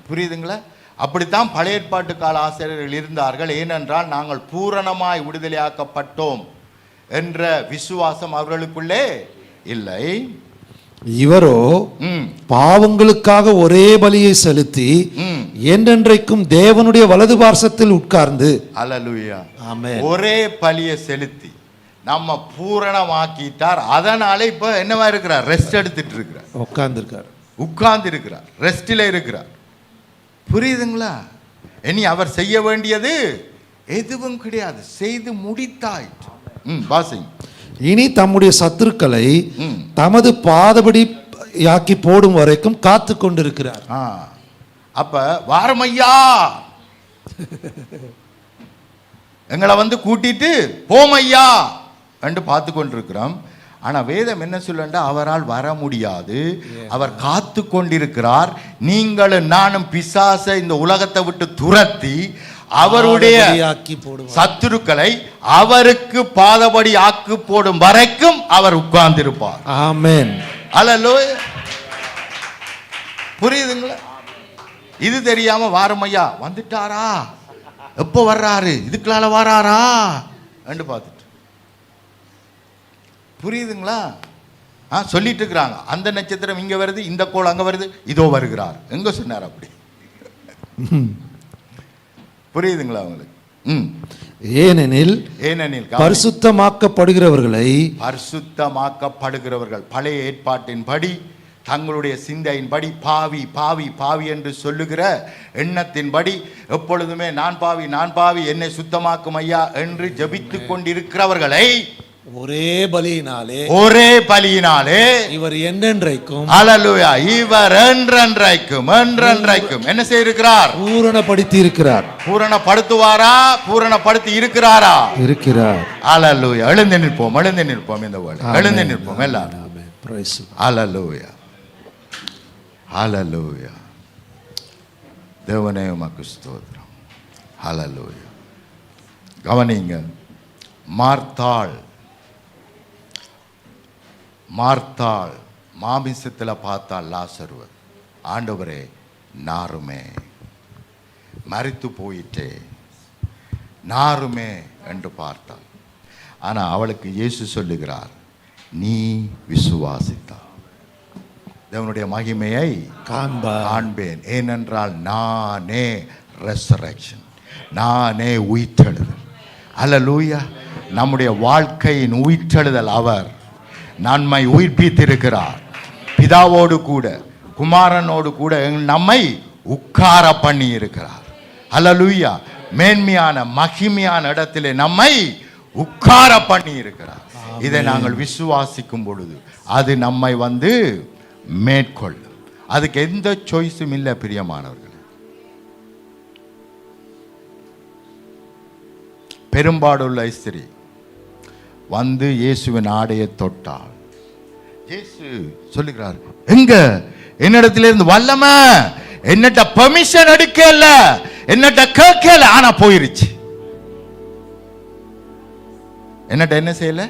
புரியுதுங்களா? அப்படித்தான் பழைய ஏற்பாட்டு கால ஆசிரியர்கள் இருந்தார்கள். ஏனென்றால் நாங்கள் பூரணமாய் விடுதலையாக்கப்பட்டோம் என்ற விசுவாசம் அவர்களுக்குள்ளே இல்லை. இவரோ பாவங்களுக்காக ஒரே பலியை செலுத்தி என்றென்றைக்கும் தேவனுடைய வலது பார்சத்தில் உட்கார்ந்து, அல்லேலூயா, ஒரே பலியை செலுத்தி நம்ம பூரணமாக்கிட்டார். அதனால இப்ப என்னவா இருக்கிறார்? ரெஸ்ட் எடுத்துட்டு இருக்கிறார், உட்கார்ந்து இருக்கிறார், ரெஸ்டில் இருக்கிறார். புரியுதுங்களா? இனி அவர் செய்ய வேண்டியது எதுவும் கிடையாது, செய்து முடித்தாயிற்று. வாசிங். இனி தம்முடைய சத்துருக்களை தமது பாதபடி யாக்கி போடும் வரைக்கும் காத்து கொண்டிருக்கிறார். அப்ப வாரமையா எங்களை வந்து கூட்டிட்டு போமையா என்று பார்த்து கொண்டிருக்கிறோம். ஆனா வேதம் என்ன சொல்லண்டா, அவரால் வர முடியாது, அவர் காத்து கொண்டிருக்கிறார். நீங்களும் நானும் பிசாசை இந்த உலகத்தை விட்டு துரத்தி அவருடைய சத்துருக்களை அவருக்கு பாதபடி ஆக்கி போடும் வரைக்கும் அவர் உட்கார்ந்திருப்பார். ஆமென். அல்லேலூயா. புரியுதுங்களா? இது தெரியாம வாரமையா வந்துட்டாரா, எப்போ வர்றாரு, இதுக்குள்ளால வராரா என்று பார்த்துட்டு. புரியுதுங்களா? சொல்லிட்டு இருக்கிறாங்க, அந்த நட்சத்திரம் இங்க வருது, இந்த கோள் அங்க வருது, இதோ வருகிறார். எங்க சொன்னார் அப்படி? புரியுதுங்களா உங்களுக்கு? ஏனெனில் பரிசுத்தமாக்கப்படுகிறவர்கள் பழைய ஏற்பாட்டின்படி தங்களுடைய சிந்தையின்படி பாவி பாவி பாவி என்று சொல்லுகிற எண்ணத்தின்படி எப்பொழுதுமே நான் பாவி நான் பாவி என்னை சுத்தமாக்கும் ஐயா என்று ஜபித்துக் கொண்டிருக்கிறவர்களை ஒரே பலியினாலே இவர் என்றென்றைக்கும், அல்லேலூயா, இவர் என்றென்றைக்கும் என்றென்றைக்கும் என்ன செய்திருக்கிறார்? பூரணப்படுத்தி இருக்கிறார். பூரணப்படுத்துவாரா? பூரணப்படுத்தி இருக்கிறாரா? இருக்கிறார். அல்லேலூயா. எழுந்து நிற்போம், எழுந்து நிற்போம். இந்த வேளை எழுந்து நிற்போம் எல்லாரும். அல்லேலூயா, அல்லேலூயா. தேவனே உமக்கு ஸ்தோத்திரம். அல்லேலூயா. கவனிங்க, மார்த்தாள் மாமிசத்தில் பார்த்தாள் லாசரு. ஆண்டவரே, நாருமே மரித்து போயிட்டே, நாருமே என்று பார்த்தாள். ஆனால் அவளுக்கு இயேசு சொல்லுகிறார், நீ விசுவாசித்தாள், தேவனுடைய மகிமையை காண்பேன். ஏனென்றால் நானே ரெசரக்ஷன், நானே உயிர்த்தெழுதல். அல்லேலூயா. நம்முடைய வாழ்க்கையின் உயிர்த்தெழுதல் அவர் நம்மை உயிர்ப்பித்திருக்கிறார். பிதாவோடு கூட குமாரனோடு கூட நம்மை உட்கார பண்ணி இருக்கிறார். அல்லேலூயா. மேன்மையான மகிமையான இடத்திலே நம்மை உட்கார பண்ணி இருக்கிறார். இதை நாங்கள் விசுவாசிக்கும் பொழுது அது நம்மை வந்து மேற்கொள்ளும். அதுக்கு எந்த சாய்ஸும் இல்லை பிரியமானவர்கள். பெரும்பாடுள்ள ஸ்திரீ வந்து இயேசுவின் ஆடையை தொட்டாள். இயேசு சொல்லுகிறார், எங்க என்னிடத்திலிருந்து வல்லமை என்னட்ட பெர்மிஷன் எடுக்கல, என்னட்ட கேட்கல, ஆனா போயிருச்சு. என்னட்ட என்ன செய்யல?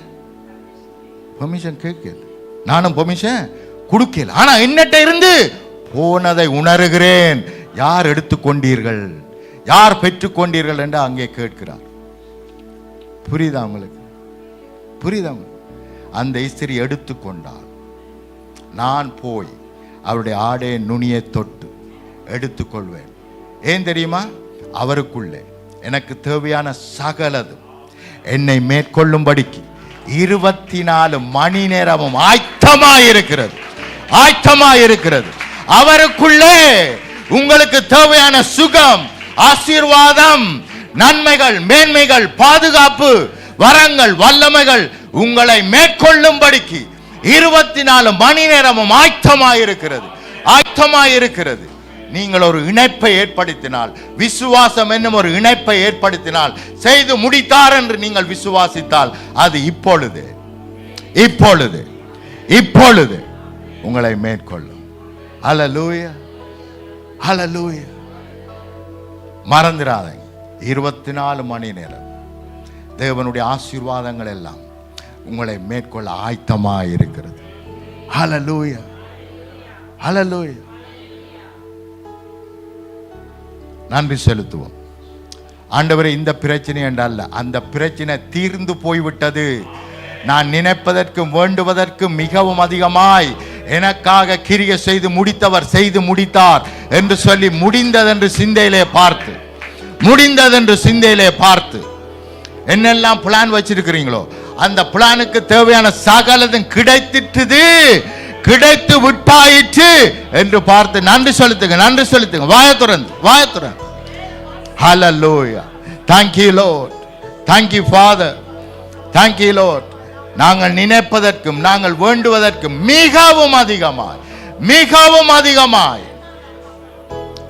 பெர்மிஷன் கேட்கல, நானும் பெர்மிஷன் கொடுக்கல, ஆனா என்னட்ட இருந்து போனதை உணர்கிறேன். யார் எடுத்துக்கொண்டீர்கள், யார் பெற்றுக்கொண்டீர்கள் என்று அங்கே கேட்கிறார். புரியுதா உங்களுக்கு? புரியுதா? அந்த ஸ்திரீ எடுத்துக்கொண்டாள். நான் போய் அவருடைய ஆடையை நுனியை தொட்டு எடுத்துக்கொள்வேன். ஏன் தெரியுமா? அவருக்குள்ளே எனக்கு தேவையான சகலதும் என்னை மேற்கொள்ளும்படிக்கு 24 மணி நேரமும் ஆயத்தமாயிருக்கிறது, ஆயத்தமாயிருக்கிறது. அவருக்குள்ளே உங்களுக்கு தேவையான சுகம், ஆசீர்வாதம், நன்மைகள், மேன்மைகள், பாதுகாப்பு, வரங்கள், வல்லமைகள் உங்களை மேற்கொள்ளும்படிக்கு 24 மணி நேரமும் ஆயத்தமாயிருக்கிறது, ஆயத்தமாயிருக்கிறது. நீங்கள் ஒரு இணைப்பை ஏற்படுத்தினால், விசுவாசம் என்னும் ஒரு இணைப்பை ஏற்படுத்தினால், செய்து முடித்தார் என்று நீங்கள் விசுவாசித்தால், அது இப்பொழுது இப்பொழுது இப்பொழுது உங்களை மேற்கொள்ளும். ஹல்லேலூயா, ஹல்லேலூயா. மறந்துடாதீங்க, 24 மணி நேரம் தேவனுடைய ஆசீர்வாதங்கள் எல்லாம் உங்களை மேற்கொள்ள ஆயத்தமாக இருக்கிறது. ஹல்லேலூயா, ஹல்லேலூயா. நன்றி செலுத்துவோம். ஆண்டவரே, இந்த பிரச்சனை என்றல்ல, அந்த பிரச்சனை தீர்ந்து போய்விட்டது. நான் நினைப்பதற்கும் வேண்டுவதற்கும் மிகவும் அதிகமாய் எனக்காக கிரியை செய்து முடித்தவர் செய்து முடித்தார் என்று சொல்லி முடிந்ததென்று சிந்தையிலே பார்த்து, முடிந்ததென்று சிந்தையிலே பார்த்து என்னெல்லாம் பிளான் வச்சிருக்கிறீங்களோ அந்த பிளானுக்கு தேவையான சகலதும் கிடைத்திட்டது, கிடைத்து விட்டாயிற்று என்று பார்த்து நன்றி செலுத்துங்க, நன்றி செலுத்துங்க. வாயத்துறந்து, வாயத்துறந்து. ஹல்லேலூயா. Thank you Lord, thank you Father, thank you Lord. நாங்கள் நினைப்பதற்கும் நாங்கள் வேண்டுவதற்கும் மிகவும் அதிகமாய், மிகவும் அதிகமாய்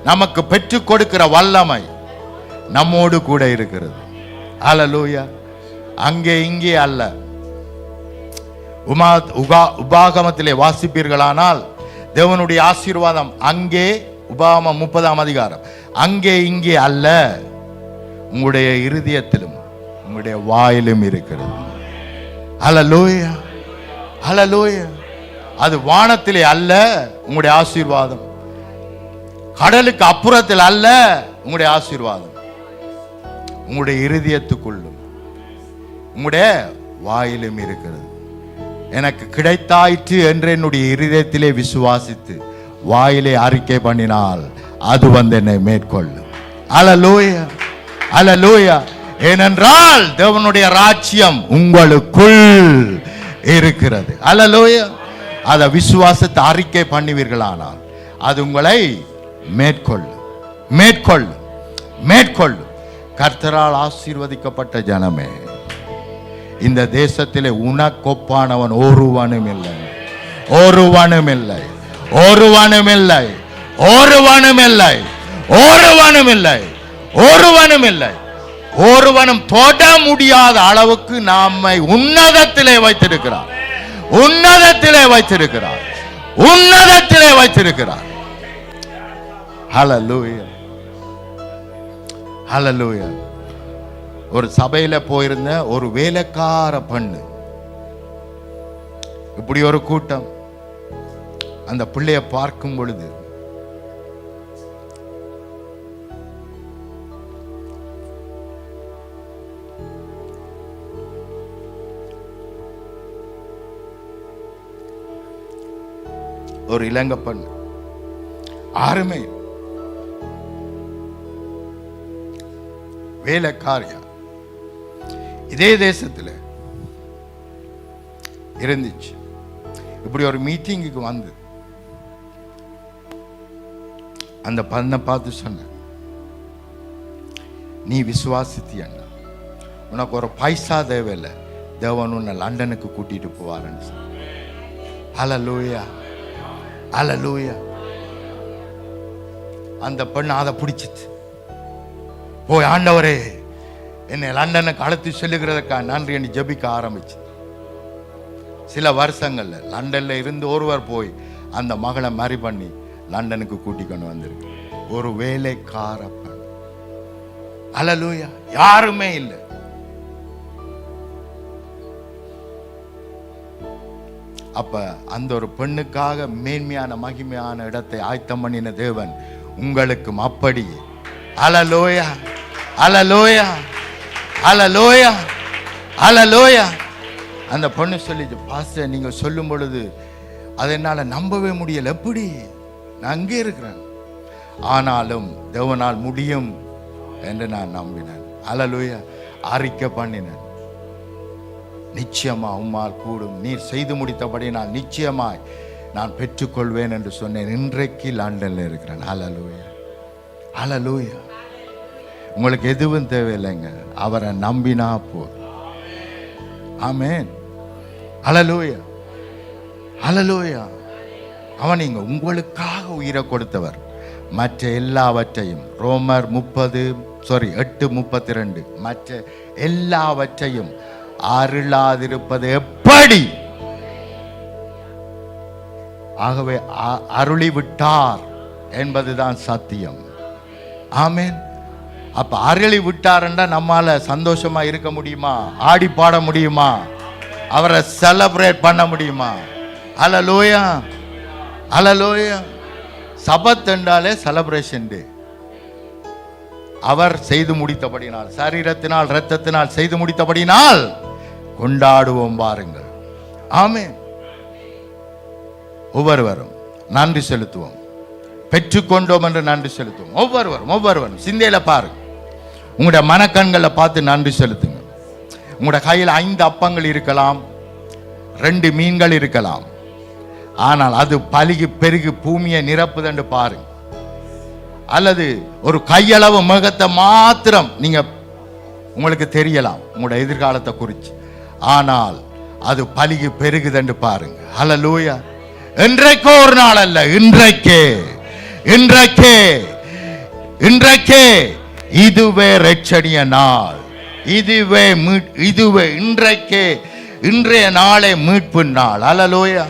நமக்கு பெற்றுக் கொடுக்கிற வல்லமை நம்மோடு கூட இருக்கிறது. ஹல்லேலூயா. அங்கே இங்கே அல்ல. உபாகமத்திலே வாசிப்பீர்களானால் தேவனுடைய ஆசீர்வாதம் அங்கே, உபாகமம் 30ஆம் அதிகாரம், அங்கே இங்கே அல்ல, உங்களுடைய இருதயத்திலும் உங்களுடைய வாயிலும் இருக்கிறது. ஹல்லேலூயா, ஹல்லேலூயா. அது வானத்திலே அல்ல உங்களுடைய ஆசீர்வாதம், கடலுக்கு அப்புறத்தில் அல்ல உங்களுடைய ஆசீர்வாதம், உங்களுடைய இருதயத்துக்குள்ளும் உங்களுடைய வாயிலும் இருக்கிறது. எனக்கு கிடைத்தாயிற்று என்று என்னுடைய இருதயத்திலே விசுவாசித்து வாயிலே அறிக்கை பண்ணினால் அது வந்து என்னை மேற்கொள்ளும். ஹல்லேலூயா, ஹல்லேலூயா. ஏனென்றால் தேவனுடைய ராஜ்யம் உங்களுக்குள் இருக்கிறது. ஹல்லேலூயா. அதை விசுவாசத்தை அறிக்கை பண்ணுவீர்களானால் அது உங்களை மேற்கொள்ளும், மேற்கொள்ளும், மேற்கொள்ளும். கர்த்தரால் ஆசீர்வதிக்கப்பட்ட ஜனமே, இந்த தேசத்திலே உனக்கொப்பானவன் ஒருவனும் இல்லை, ஒருவனும் இல்லை, ஒருவனும் இல்லை, ஒருவனும் இல்லை, ஒருவனும் இல்லை, ஒருவனும் இல்லை. ஒருவனும் தொட முடியாத அளவுக்கு நம்மை உன்னதத்திலே வைத்திருக்கிறார், உன்னதத்திலே வைத்திருக்கிறார், உன்னதத்திலே வைத்திருக்கிறார். ஹல்லேலூயா, ஹல்லேலூயா. ஒரு சபையில போயிருந்த ஒரு வேலைக்கார பெண்ணு, இப்படி ஒரு கூட்டம், அந்த பிள்ளைய பார்க்கும் பொழுது ஒரு இலங்கை பெண், ஆறுமே வேலைக்காரியா இதே தேசத்தில் இருந்துச்சு. இப்படி ஒரு மீட்டிங்குக்கு வந்து அந்த பண்ணை பார்த்து சொன்ன, நீ விசுவாசித்தியண்ணா, உனக்கு ஒரு பைசா தேவையில்லை, தேவன் உன்னை லண்டனுக்கு கூட்டிட்டு போவாருன்னு. ஹல்லேலூயா, ஹல்லேலூயா. அந்த பெண்ணு அதை பிடிச்சிச்சு. போய் ஆண்டவரே என்னை லண்டனுக்கு அழைத்து செல்லுகிறதுக்கா நன்றி என்று ஜெபிக்க ஆரம்பிச்சு. சில வருஷங்கள்ல லண்டன்ல இருந்து ஒருவர் போய் அந்த மகளை மேரி பண்ணி லண்டனுக்கு கூட்டி கொண்டு வந்திருக்கு. ஒரு வேலைக்கார பெண். ஹல்லேலூயா. யாருமே இல்லை. அப்ப அந்த ஒரு பெண்ணுக்காக மேன்மையான மகிமையான இடத்தை ஆயத்தம் பண்ணின தேவன் உங்களுக்கும் அப்படியே. ஹல்லேலூயா, ஹல்லேலூயா, ஹல்லேலூயா, ஹல்லேலூயா. அந்த பொண்ணு சொல்லிச்சு, பாஸ்டர் நீங்க சொல்லும் பொழுது அதை என்னால நம்பவே முடியல. எப்படி? நான் அங்கே இருக்கிறேன், ஆனாலும் தேவனால் முடியும் என்று நான் நம்பினேன். ஹல்லேலூயா. அறிக்கை பண்ணினேன், நிச்சயமா உம்மால் கூடும், நீர் செய்து முடித்தபடி நான் நிச்சயமாய் நான் பெற்றுக்கொள்வேன் என்று சொன்னேன். இன்றைக்கு லண்டன்ல இருக்கிறேன். ஹல்லேலூயா, ஹல்லேலூயா. உங்களுக்கு எதுவும் தேவையில்லைங்க, அவரை நம்பினா போதும். ஆமென், ஹல்லேலூயா, ஹல்லேலூயா. அவன் நீங்க உங்களுக்காக உயிரை கொடுத்தவர். மற்ற எல்லாவற்றையும் ரோமர் 8:32 மற்ற எல்லாவற்றையும் அருளாதிருப்பது எப்படி? ஆகவே அருளிவிட்டார் என்பதுதான் சத்தியம். ஆமென். அப்ப அருளி விட்டார்ன்றா நம்மால சந்தோஷமா இருக்க முடியுமா? ஆடி பாட முடியுமா? அவரை செலிப்ரேட் பண்ண முடியுமா? ஹல்லேலூயா, ஹல்லேலூயா. சபத் என்றாலே செலிப்ரேஷன் டே. அவர் செய்து முடித்தபடினால், சரீரத்தினால் இரத்தத்தினால் செய்து முடித்தபடினால் கொண்டாடுவோம் பாருங்கள். ஆமென். ஒவ்வொருவரும் நன்றி செலுத்துவோம். பெற்றுக்கொண்டோம் என்று நன்றி செலுத்துவோம். ஒவ்வொருவரும் சிந்தையில பாருங்க, உங்களுடைய மனக்கண்களை பார்த்து நன்றி செலுத்துங்க. உங்களுடைய கையில் 5 அப்பங்கள் இருக்கலாம், 2 மீன்கள் இருக்கலாம், ஆனால் அது பலுகி பெருகி பூமியை நிரப்புதென்று பாருங்க. அல்லது ஒரு கையளவு மேகத்தை மாத்திரம் நீங்க உங்களுக்கு தெரியலாம் உங்களுடைய எதிர்காலத்தை குறித்து, ஆனால் அது பலுகி பெருகுதென்று பாருங்க. ஹல்லேலூயா. இன்றைக்கோ ஒரு நாள் அல்ல, இன்றைக்கே இதுவே ரட்சணிய நாள். இதுவே இன்றைய நாளே மீட்பு நாள். ஹல்லேலூயா.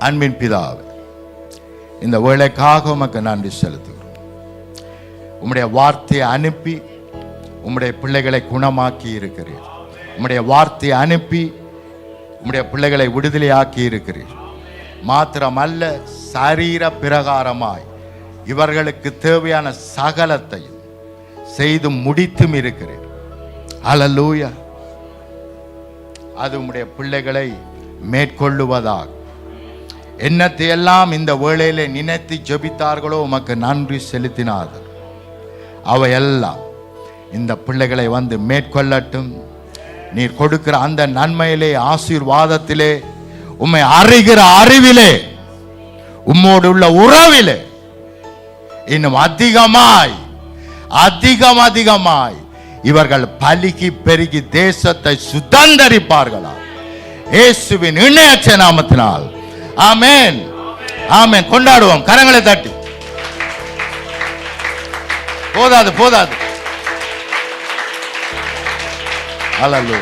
அன்பின் பிதாவே, இந்த வேளைக்காக உமக்கு நன்றி செலுத்துகிறோம். உம்முடைய வார்த்தையை அனுப்பி உம்முடைய பிள்ளைகளை குணமாக்கி இருக்கிறீர். உம்முடைய வார்த்தையை அனுப்பி உம்முடைய பிள்ளைகளை விடுதலையாக்கி இருக்கிறீர். மாத்திரமல்ல, சரீர பிரகாரமாய் இவர்களுக்கு தேவையான சகலத்தையும் செய்து முடித்தும் இருக்கிறீர். ஹல்லேலூயா. அது உம்முடைய பிள்ளைகளை மேற்கொள்ளுவதாக. என்னத்தை எல்லாம் இந்த வேளையிலே நினைத்து ஜெபித்தார்களோ உமக்கு நன்றி செலுத்தினார்கள். அவையெல்லாம் இந்த பிள்ளைகளை வந்து மேற்கொள்ளட்டும். நீர் கொடுக்கிற அந்த நன்மையிலே, ஆசீர்வாதத்திலே, உம்மை அறிகிற அறிவிலே, உம்மோடு உள்ள உறவிலே இன்னும் அதிகமாய் இவர்கள் பலுகி பெருகி தேசத்தை சுதந்தரிப்பார்களா? இயேசுவின் இணையற்ற நாமத்தினால். ஆமென், ஆமென். கொண்டாடுவோம், கரங்களை தட்டி. போதாது. ஹல்லேலூயா.